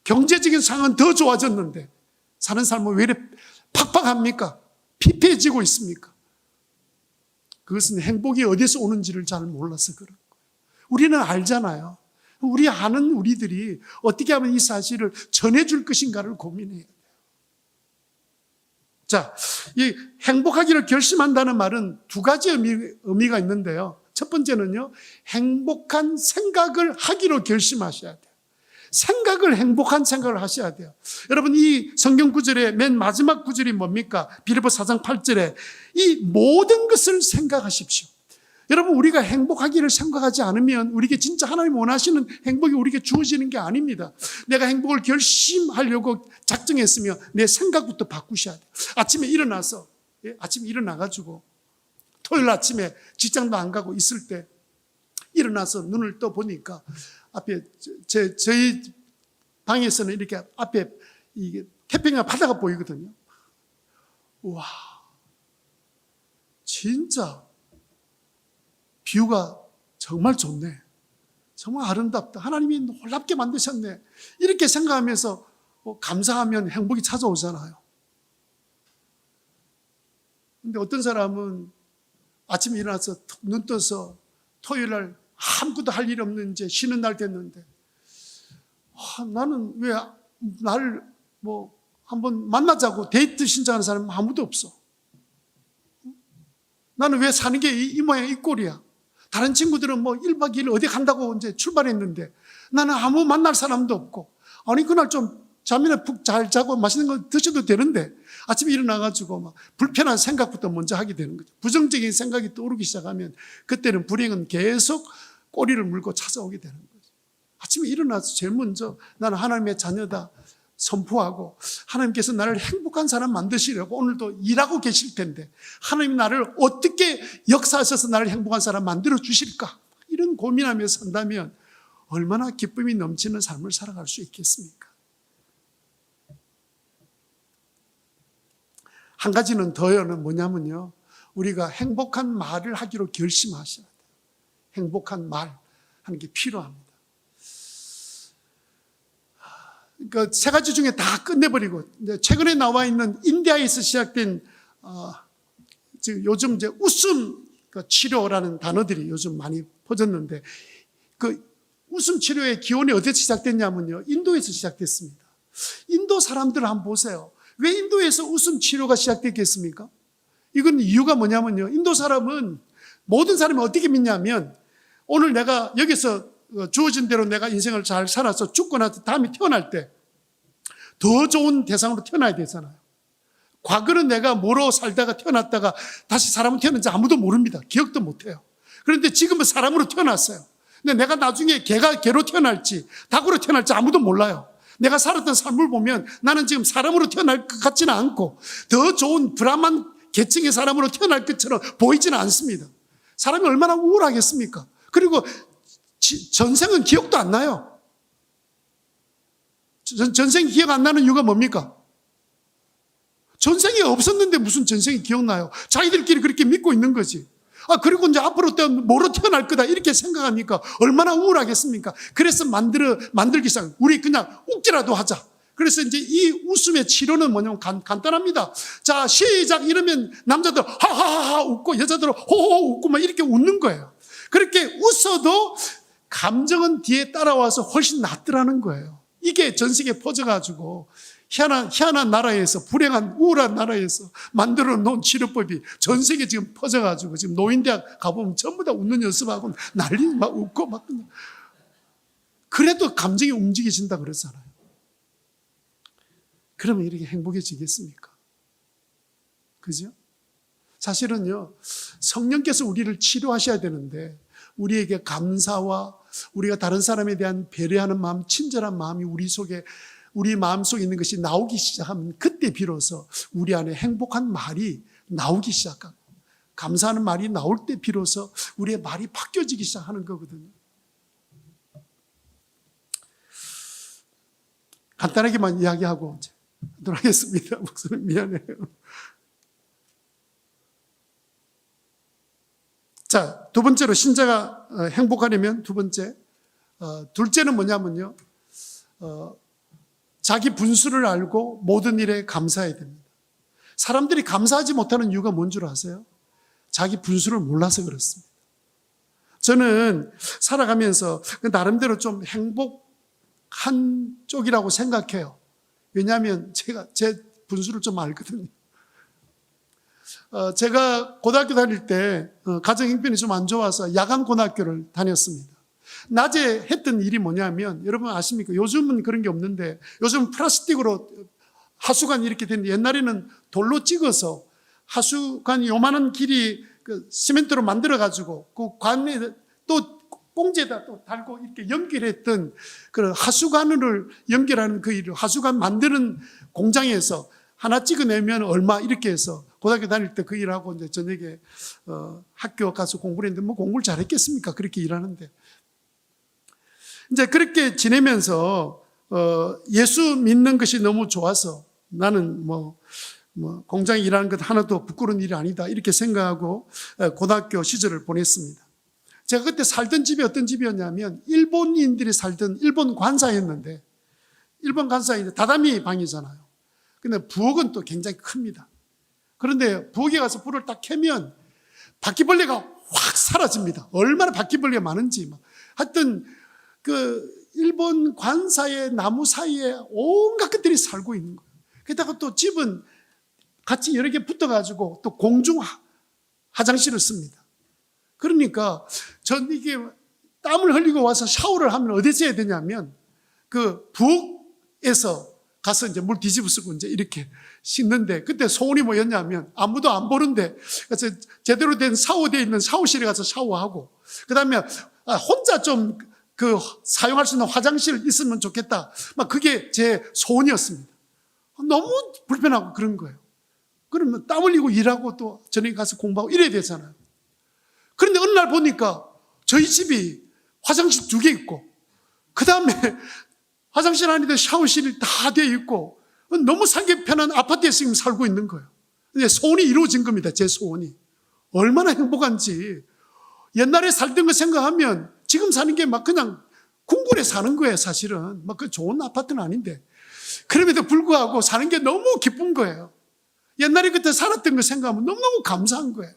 경제적인 상황은 더 좋아졌는데 사는 삶은 왜 이렇게 팍팍합니까? 피폐해지고 있습니까? 그것은 행복이 어디서 오는지를 잘 몰라서 그런 거예요. 우리는 알잖아요. 우리 아는 우리들이 어떻게 하면 이 사실을 전해줄 것인가를 고민해야 돼요. 자, 이 행복하기를 결심한다는 말은 두 가지 의미가 있는데요. 첫 번째는요, 행복한 생각을 하기로 결심하셔야 돼요. 행복한 생각을 하셔야 돼요. 여러분, 이 성경 구절의 맨 마지막 구절이 뭡니까? 빌립보 4장 8절에 이 모든 것을 생각하십시오. 여러분, 우리가 행복하기를 생각하지 않으면 우리에게 진짜 하나님 원하시는 행복이 우리에게 주어지는 게 아닙니다. 내가 행복을 결심하려고 작정했으면 내 생각부터 바꾸셔야 돼요. 아침에 일어나가지고 토요일 아침에 직장도 안 가고 있을 때 일어나서 눈을 떠 보니까 앞에 저희 방에서는 이렇게 앞에 이게 태평양 바다가 보이거든요. 우와, 진짜 뷰가 정말 좋네. 정말 아름답다. 하나님이 놀랍게 만드셨네. 이렇게 생각하면서 감사하면 행복이 찾아오잖아요. 근데 어떤 사람은 아침에 일어나서 눈 떠서 토요일 날 아무것도 할 일 없는 이제 쉬는 날 됐는데 나는 왜 나를 한번 만나자고 데이트 신청하는 사람은 아무도 없어. 나는 왜 사는 게 이 모양 이 꼴이야. 다른 친구들은 1박 2일 어디 간다고 이제 출발했는데 나는 아무 만날 사람도 없고, 아니 그날 좀 잠이나 푹 잘 자고 맛있는 거 드셔도 되는데 아침에 일어나가지고 막 불편한 생각부터 먼저 하게 되는 거죠. 부정적인 생각이 떠오르기 시작하면 그때는 불행은 계속 꼬리를 물고 찾아오게 되는 거죠. 아침에 일어나서 제일 먼저 나는 하나님의 자녀다 선포하고, 하나님께서 나를 행복한 사람 만드시려고 오늘도 일하고 계실 텐데 하나님이 나를 어떻게 역사하셔서 나를 행복한 사람 만들어 주실까, 이런 고민하면서 산다면 얼마나 기쁨이 넘치는 삶을 살아갈 수 있겠습니까? 한 가지는 더요는 뭐냐면요, 우리가 행복한 말을 하기로 결심하셔야 돼요. 행복한 말 하는 게 필요합니다. 그 세 가지 중에 다 끝내버리고, 최근에 나와 있는 인디아에서 시작된 요즘 이제 웃음 치료라는 단어들이 요즘 많이 퍼졌는데, 그 웃음 치료의 기원이 어디서 시작됐냐면요, 인도에서 시작됐습니다. 인도 사람들을 한번 보세요. 왜 인도에서 웃음 치료가 시작됐겠습니까? 이건 이유가 뭐냐면요, 인도 사람은, 모든 사람이 어떻게 믿냐면, 오늘 내가 여기서 주어진 대로 내가 인생을 잘 살아서 죽고 나서 다음에 태어날 때 더 좋은 대상으로 태어나야 되잖아요. 과거는 내가 뭐로 살다가 태어났다가 다시 사람으로 태어났는지 아무도 모릅니다. 기억도 못해요. 그런데 지금은 사람으로 태어났어요. 근데 내가 나중에 개로 태어날지 닭으로 태어날지 아무도 몰라요. 내가 살았던 삶을 보면 나는 지금 사람으로 태어날 것 같지는 않고 더 좋은 브라만 계층의 사람으로 태어날 것처럼 보이지는 않습니다. 사람이 얼마나 우울하겠습니까? 그리고 전생은 기억도 안 나요. 전생 기억 안 나는 이유가 뭡니까? 전생이 없었는데 무슨 전생이 기억나요? 자기들끼리 그렇게 믿고 있는 거지. 그리고 이제 앞으로 뭐로 태어날 거다 이렇게 생각하니까 얼마나 우울하겠습니까? 그래서 만들기 시작. 우리 그냥 웃기라도 하자. 그래서 이제 이 웃음의 치료는 뭐냐면 간단합니다. 자, 시작 이러면 남자들 하하하하 웃고 여자들은 호호 웃고 막 이렇게 웃는 거예요. 그렇게 웃어도 감정은 뒤에 따라와서 훨씬 낫더라는 거예요. 이게 전 세계에 퍼져가지고 희한한 나라에서, 불행한 우울한 나라에서 만들어 놓은 치료법이 전 세계에 지금 퍼져가지고 지금 노인대학 가보면 전부 다 웃는 연습하고 난리 막 웃고 막. 그래도 감정이 움직여진다 그러잖아요. 그러면 이렇게 행복해지겠습니까? 그죠? 사실은요, 성령께서 우리를 치료하셔야 되는데 우리에게 감사와 우리가 다른 사람에 대한 배려하는 마음, 친절한 마음이 우리 마음속에 있는 것이 나오기 시작하면 그때 비로소 우리 안에 행복한 말이 나오기 시작하고 감사하는 말이 나올 때 비로소 우리의 말이 바뀌어지기 시작하는 거거든요. 간단하게만 이야기하고 돌아가겠습니다. 목사님 미안해요. 자, 두 번째로 신자가 행복하려면 두 번째, 둘째는 뭐냐면요, 자기 분수를 알고 모든 일에 감사해야 됩니다. 사람들이 감사하지 못하는 이유가 뭔 줄 아세요? 자기 분수를 몰라서 그렇습니다. 저는 살아가면서 나름대로 좀 행복한 쪽이라고 생각해요. 왜냐하면 제가 제 분수를 좀 알거든요. 제가 고등학교 다닐 때 가정 형편이 좀 안 좋아서 야간 고등학교를 다녔습니다. 낮에 했던 일이 뭐냐면, 여러분 아십니까? 요즘은 그런 게 없는데, 요즘 플라스틱으로 하수관 이렇게 되는데, 옛날에는 돌로 찍어서 하수관이 요만한 길이 그 시멘트로 만들어가지고 그 관에 또 꽁지에다 또 달고 이렇게 연결했던 그런 하수관을 연결하는 그 일을, 하수관 만드는 공장에서 하나 찍어내면 얼마 이렇게 해서 고등학교 다닐 때 그 일하고 이제 저녁에 학교 가서 공부를 했는데 뭐 공부를 잘했겠습니까? 그렇게 일하는데. 이제 그렇게 지내면서 예수 믿는 것이 너무 좋아서 나는 뭐 공장에 일하는 것 하나도 부끄러운 일이 아니다 이렇게 생각하고 고등학교 시절을 보냈습니다. 제가 그때 살던 집이 어떤 집이었냐면 일본인들이 살던 일본 관사였는데, 일본 관사인데 다다미 방이잖아요. 근데 부엌은 또 굉장히 큽니다. 그런데 부엌에 가서 불을 딱 켜면 바퀴벌레가 확 사라집니다. 얼마나 바퀴벌레가 많은지. 하여튼 그 일본 관사의 나무 사이에 온갖 것들이 살고 있는 거예요. 게다가 또 집은 같이 여러 개 붙어가지고 또 공중 화장실을 씁니다. 그러니까 전 이게 땀을 흘리고 와서 샤워를 하면 어디서 해야 되냐면 그 부엌에서 가서 이제 물 뒤집어 쓰고 이제 이렇게 씻는데, 그때 소원이 뭐였냐면 아무도 안 보는데 그래서 제대로 된 샤워되어 있는 샤워실에 가서 샤워하고, 그 다음에 혼자 좀 그 사용할 수 있는 화장실 있으면 좋겠다. 막 그게 제 소원이었습니다. 너무 불편하고 그런 거예요. 그러면 땀 흘리고 일하고 또 저녁에 가서 공부하고 이래야 되잖아요. 그런데 어느 날 보니까 저희 집이 화장실 2개 있고, 그 다음에 화장실 안에도 샤워실이 다 되어 있고, 너무 살기 편한 아파트에서 지금 살고 있는 거예요. 이제 소원이 이루어진 겁니다. 제 소원이. 얼마나 행복한지. 옛날에 살던 거 생각하면 지금 사는 게 막 그냥 궁궐에 사는 거예요, 사실은. 막 그 좋은 아파트는 아닌데. 그럼에도 불구하고 사는 게 너무 기쁜 거예요. 옛날에 그때 살았던 거 생각하면 너무너무 감사한 거예요.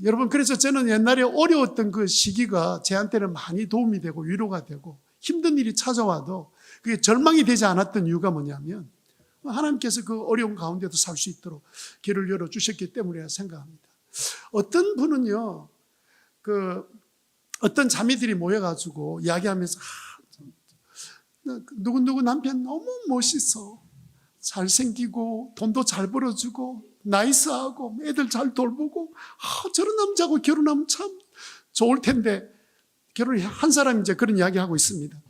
여러분, 그래서 저는 옛날에 어려웠던 그 시기가 저한테는 많이 도움이 되고 위로가 되고, 힘든 일이 찾아와도 그게 절망이 되지 않았던 이유가 뭐냐면 하나님께서 그 어려운 가운데도 살 수 있도록 길을 열어주셨기 때문이라 생각합니다. 어떤 분은요, 어떤 자매들이 모여가지고 이야기하면서 누구누구 남편 너무 멋있어, 잘생기고 돈도 잘 벌어주고 나이스하고 애들 잘 돌보고 저런 남자하고 결혼하면 참 좋을 텐데, 결혼한 사람이 이제 그런 이야기하고 있습니다.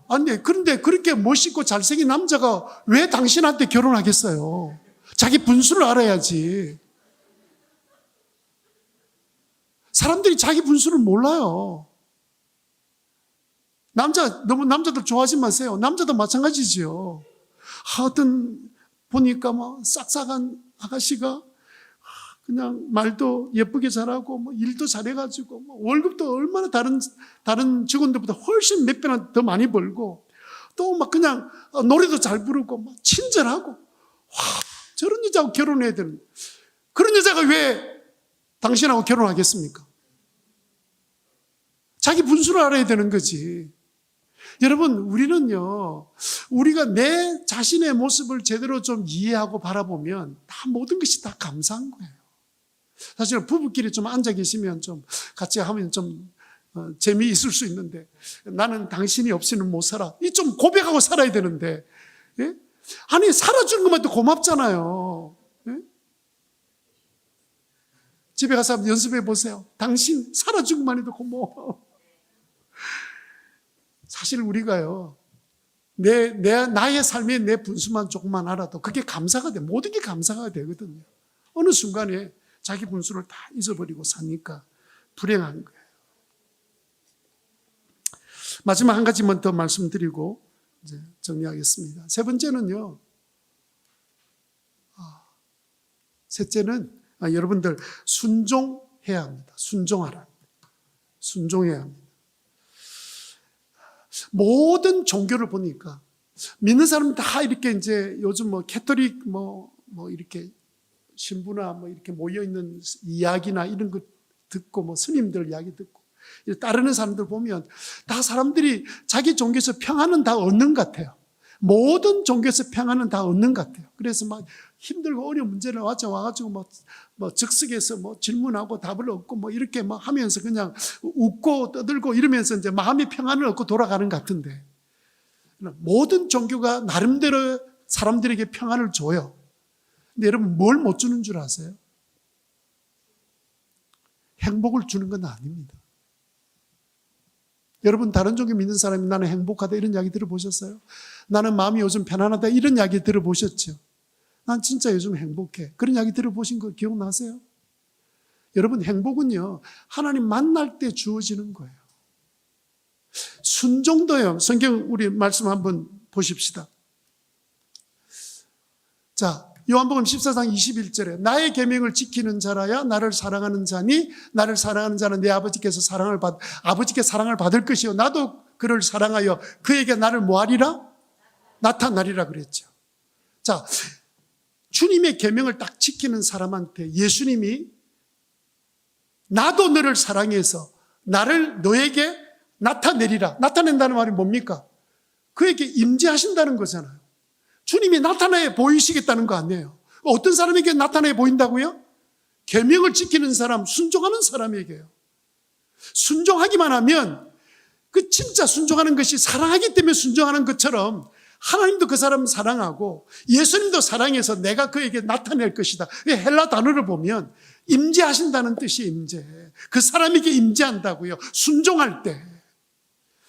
아니, 그런데 그렇게 멋있고 잘생긴 남자가 왜 당신한테 결혼하겠어요? 자기 분수를 알아야지. 사람들이 자기 분수를 몰라요. 너무 남자들 좋아하지 마세요. 남자도 마찬가지지요. 하여튼 보니까 뭐 싹싹한 아가씨가 그냥 말도 예쁘게 잘하고 뭐 일도 잘해가지고 뭐 월급도 얼마나 다른 직원들보다 훨씬 몇 배나 더 많이 벌고, 또 막 그냥 노래도 잘 부르고 막 친절하고, 저런 여자하고 결혼해야 되는, 그런 여자가 왜 당신하고 결혼하겠습니까? 자기 분수를 알아야 되는 거지. 여러분, 우리가 내 자신의 모습을 제대로 좀 이해하고 바라보면 다 모든 것이 다 감사한 거예요. 사실 부부끼리 좀 앉아 계시면 좀 같이 하면 좀 재미있을 수 있는데, 나는 당신이 없이는 못 살아, 이 좀 고백하고 살아야 되는데, 예? 아니 살아주는 것만 해도 고맙잖아요. 예? 집에 가서 한번 연습해 보세요. 당신 살아준 것만 해도 고마워. 사실 우리가요, 나의 삶의 내 분수만 조금만 알아도 그게 감사가 돼. 모든 게 감사가 되거든요. 어느 순간에 자기 분수를 다 잊어버리고 사니까 불행한 거예요. 마지막 한 가지만 더 말씀드리고 이제 정리하겠습니다. 세 번째는요, 셋째는 여러분들 순종해야 합니다. 순종해야 합니다. 모든 종교를 보니까 믿는 사람은 다 이렇게 이제 요즘 뭐 캐톨릭 뭐 이렇게 신부나 뭐 이렇게 모여 있는 이야기나 이런 거 듣고 뭐 스님들 이야기 듣고 따르는 사람들 보면 다 사람들이 자기 종교에서 평안은 다 얻는 것 같아요. 모든 종교에서 평안은 다 얻는 것 같아요. 그래서 막 힘들고 어려운 문제를 와가지고 뭐 즉석에서 뭐 질문하고 답을 얻고 뭐 이렇게 막 하면서 그냥 웃고 떠들고 이러면서 이제 마음의 평안을 얻고 돌아가는 것 같은데, 모든 종교가 나름대로 사람들에게 평안을 줘요. 근데 여러분, 뭘 못 주는 줄 아세요? 행복을 주는 건 아닙니다. 여러분, 다른 종교 믿는 사람이 나는 행복하다 이런 이야기 들어보셨어요? 나는 마음이 요즘 편안하다 이런 이야기 들어보셨죠? 난 진짜 요즘 행복해. 그런 이야기 들어보신 거 기억나세요? 여러분, 행복은요, 하나님 만날 때 주어지는 거예요. 순종도요. 성경 우리 말씀 한번 보십시다. 자, 요한복음 14장 21절에 나의 계명을 지키는 자라야 나를 사랑하는 자니, 나를 사랑하는 자는 내 아버지께서 아버지께 사랑을 받을 것이요 나도 그를 사랑하여 그에게 나를 뭐하리라? 나타나리라 그랬죠. 자, 주님의 계명을 딱 지키는 사람한테 예수님이 나도 너를 사랑해서 나를 너에게 나타내리라. 나타낸다는 말이 뭡니까? 그에게 임재하신다는 거잖아요. 주님이 나타내 보이시겠다는 거 아니에요. 어떤 사람에게 나타내 보인다고요? 계명을 지키는 사람, 순종하는 사람에게요. 순종하기만 하면, 그 진짜 순종하는 것이 사랑하기 때문에 순종하는 것처럼 하나님도 그 사람을 사랑하고 예수님도 사랑해서 내가 그에게 나타낼 것이다. 헬라 단어를 보면 임재하신다는 뜻이 임재. 그 사람에게 임재한다고요. 순종할 때.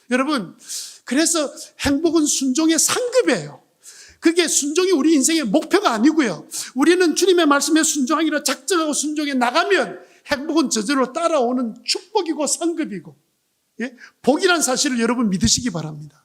여러분, 그래서 행복은 순종의 상급이에요. 그게 순종이 우리 인생의 목표가 아니고요. 우리는 주님의 말씀에 순종하기로 작정하고 순종해 나가면 행복은 저절로 따라오는 축복이고 상급이고, 예? 복이란 사실을 여러분 믿으시기 바랍니다.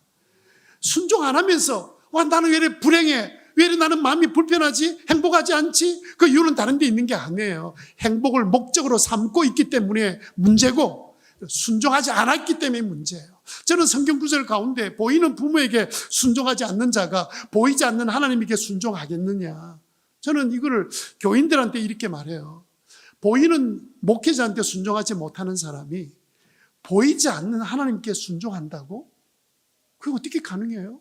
순종 안 하면서 나는 왜 이래 불행해? 왜 이래 나는 마음이 불편하지? 행복하지 않지? 그 이유는 다른 데 있는 게 아니에요. 행복을 목적으로 삼고 있기 때문에 문제고, 순종하지 않았기 때문에 문제예요. 저는 성경 구절 가운데 보이는 부모에게 순종하지 않는 자가 보이지 않는 하나님에게 순종하겠느냐. 저는 이거를 교인들한테 이렇게 말해요. 보이는 목회자한테 순종하지 못하는 사람이 보이지 않는 하나님께 순종한다고? 그게 어떻게 가능해요?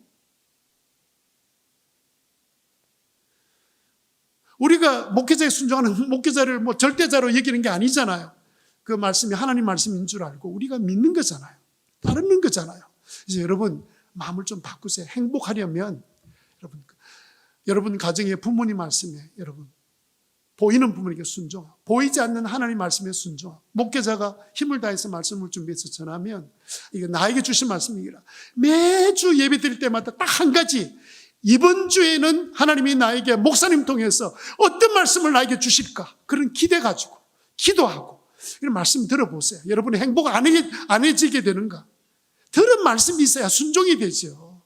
우리가 목회자에 순종하는 목회자를 뭐 절대자로 여기는 게 아니잖아요. 그 말씀이 하나님 말씀인 줄 알고 우리가 믿는 거잖아요. 따르는 거잖아요. 그래서 여러분, 마음을 좀 바꾸세요. 행복하려면 여러분 가정의 부모님 말씀에 여러분 보이는 부모님께 순종하고 보이지 않는 하나님 말씀에 순종하고, 목회자가 힘을 다해서 말씀을 준비해서 전하면 이게 나에게 주신 말씀이라 매주 예배 드릴 때마다 딱 한 가지, 이번 주에는 하나님이 나에게 목사님 통해서 어떤 말씀을 나에게 주실까, 그런 기대 가지고 기도하고 이런 말씀 들어보세요. 여러분이 행복 안 해지게 되는가? 들은 말씀이 있어야 순종이 되죠.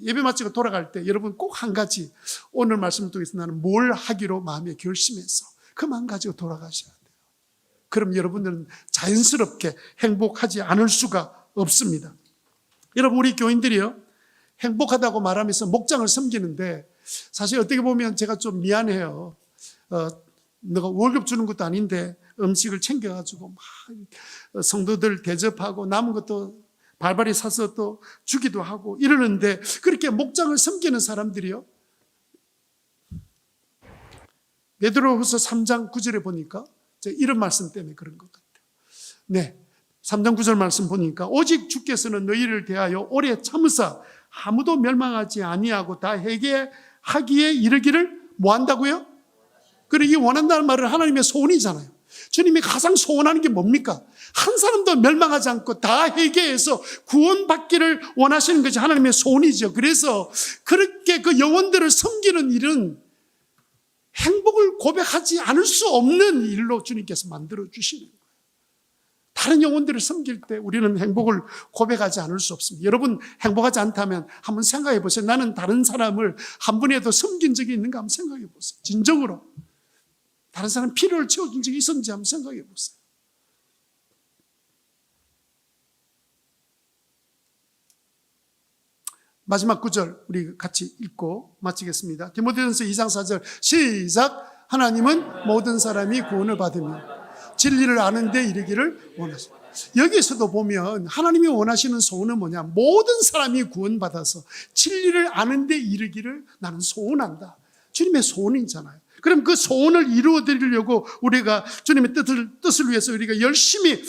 예배 마치고 돌아갈 때 여러분 꼭 한 가지, 오늘 말씀을 통해서 나는 뭘 하기로 마음에 결심해서 그만 가지고 돌아가셔야 돼요. 그럼 여러분들은 자연스럽게 행복하지 않을 수가 없습니다. 여러분, 우리 교인들이요, 행복하다고 말하면서 목장을 섬기는데 사실 어떻게 보면 제가 좀 미안해요. 내가 월급 주는 것도 아닌데 음식을 챙겨가지고 막 성도들 대접하고 남은 것도 발발이 사서 또 주기도 하고 이러는데, 그렇게 목장을 섬기는 사람들이요, 베드로후서 3장 9절에 보니까 이런 말씀 때문에 그런 것 같아요. 네, 3장 9절 말씀 보니까 오직 주께서는 너희를 대하여 오래 참으사 아무도 멸망하지 아니하고 다 회개하기에 이르기를 뭐 한다고요? 그리고 이 원한다는 말은 하나님의 소원이잖아요. 주님이 가장 소원하는 게 뭡니까? 한 사람도 멸망하지 않고 다 회개해서 구원받기를 원하시는 것이 하나님의 소원이죠. 그래서 그렇게 그 영혼들을 섬기는 일은 행복을 고백하지 않을 수 없는 일로 주님께서 만들어 주시는 거예요. 다른 영혼들을 섬길 때 우리는 행복을 고백하지 않을 수 없습니다. 여러분, 행복하지 않다면 한번 생각해 보세요. 나는 다른 사람을 한 번이라도 섬긴 적이 있는가 한번 생각해 보세요. 진정으로 다른 사람 필요를 채워준 적이 있었는지 한번 생각해 보세요. 마지막 구절 우리 같이 읽고 마치겠습니다. 디모데전서 2장 4절 시작. 하나님은 모든 사람이 구원을 받으며 진리를 아는 데 이르기를 원하십니다. 여기에서도 보면 하나님이 원하시는 소원은 뭐냐? 모든 사람이 구원받아서 진리를 아는 데 이르기를 나는 소원한다. 주님의 소원이잖아요. 그럼 그 소원을 이루어드리려고 우리가 주님의 뜻을 위해서 우리가 열심히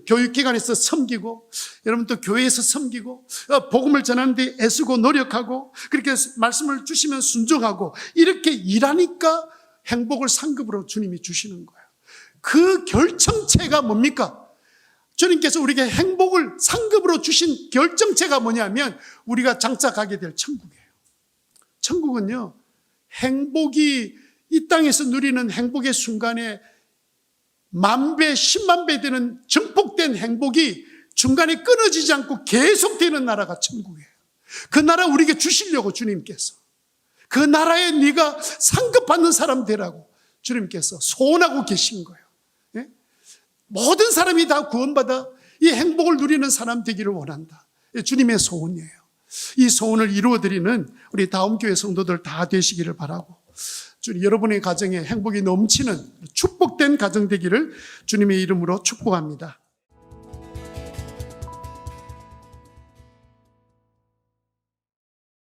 교육기관에서 섬기고, 여러분 또 교회에서 섬기고, 복음을 전하는 데 애쓰고 노력하고, 그렇게 말씀을 주시면 순종하고, 이렇게 일하니까 행복을 상급으로 주님이 주시는 거예요. 그 결정체가 뭡니까? 주님께서 우리에게 행복을 상급으로 주신 결정체가 뭐냐면 우리가 장착하게 될 천국이에요. 천국은요, 행복이 이 땅에서 누리는 행복의 순간에 10,000배, 10만 배 되는 증폭된 행복이 중간에 끊어지지 않고 계속되는 나라가 천국이에요. 그 나라 우리에게 주시려고 주님께서, 그 나라에 네가 상급받는 사람 되라고 주님께서 소원하고 계신 거예요. 예? 모든 사람이 다 구원받아 이 행복을 누리는 사람 되기를 원한다. 주님의 소원이에요. 이 소원을 이루어드리는 우리 다음교회 성도들 다 되시기를 바라고, 여러분의 가정에 행복이 넘치는 축복된 가정 되기를 주님의 이름으로 축복합니다.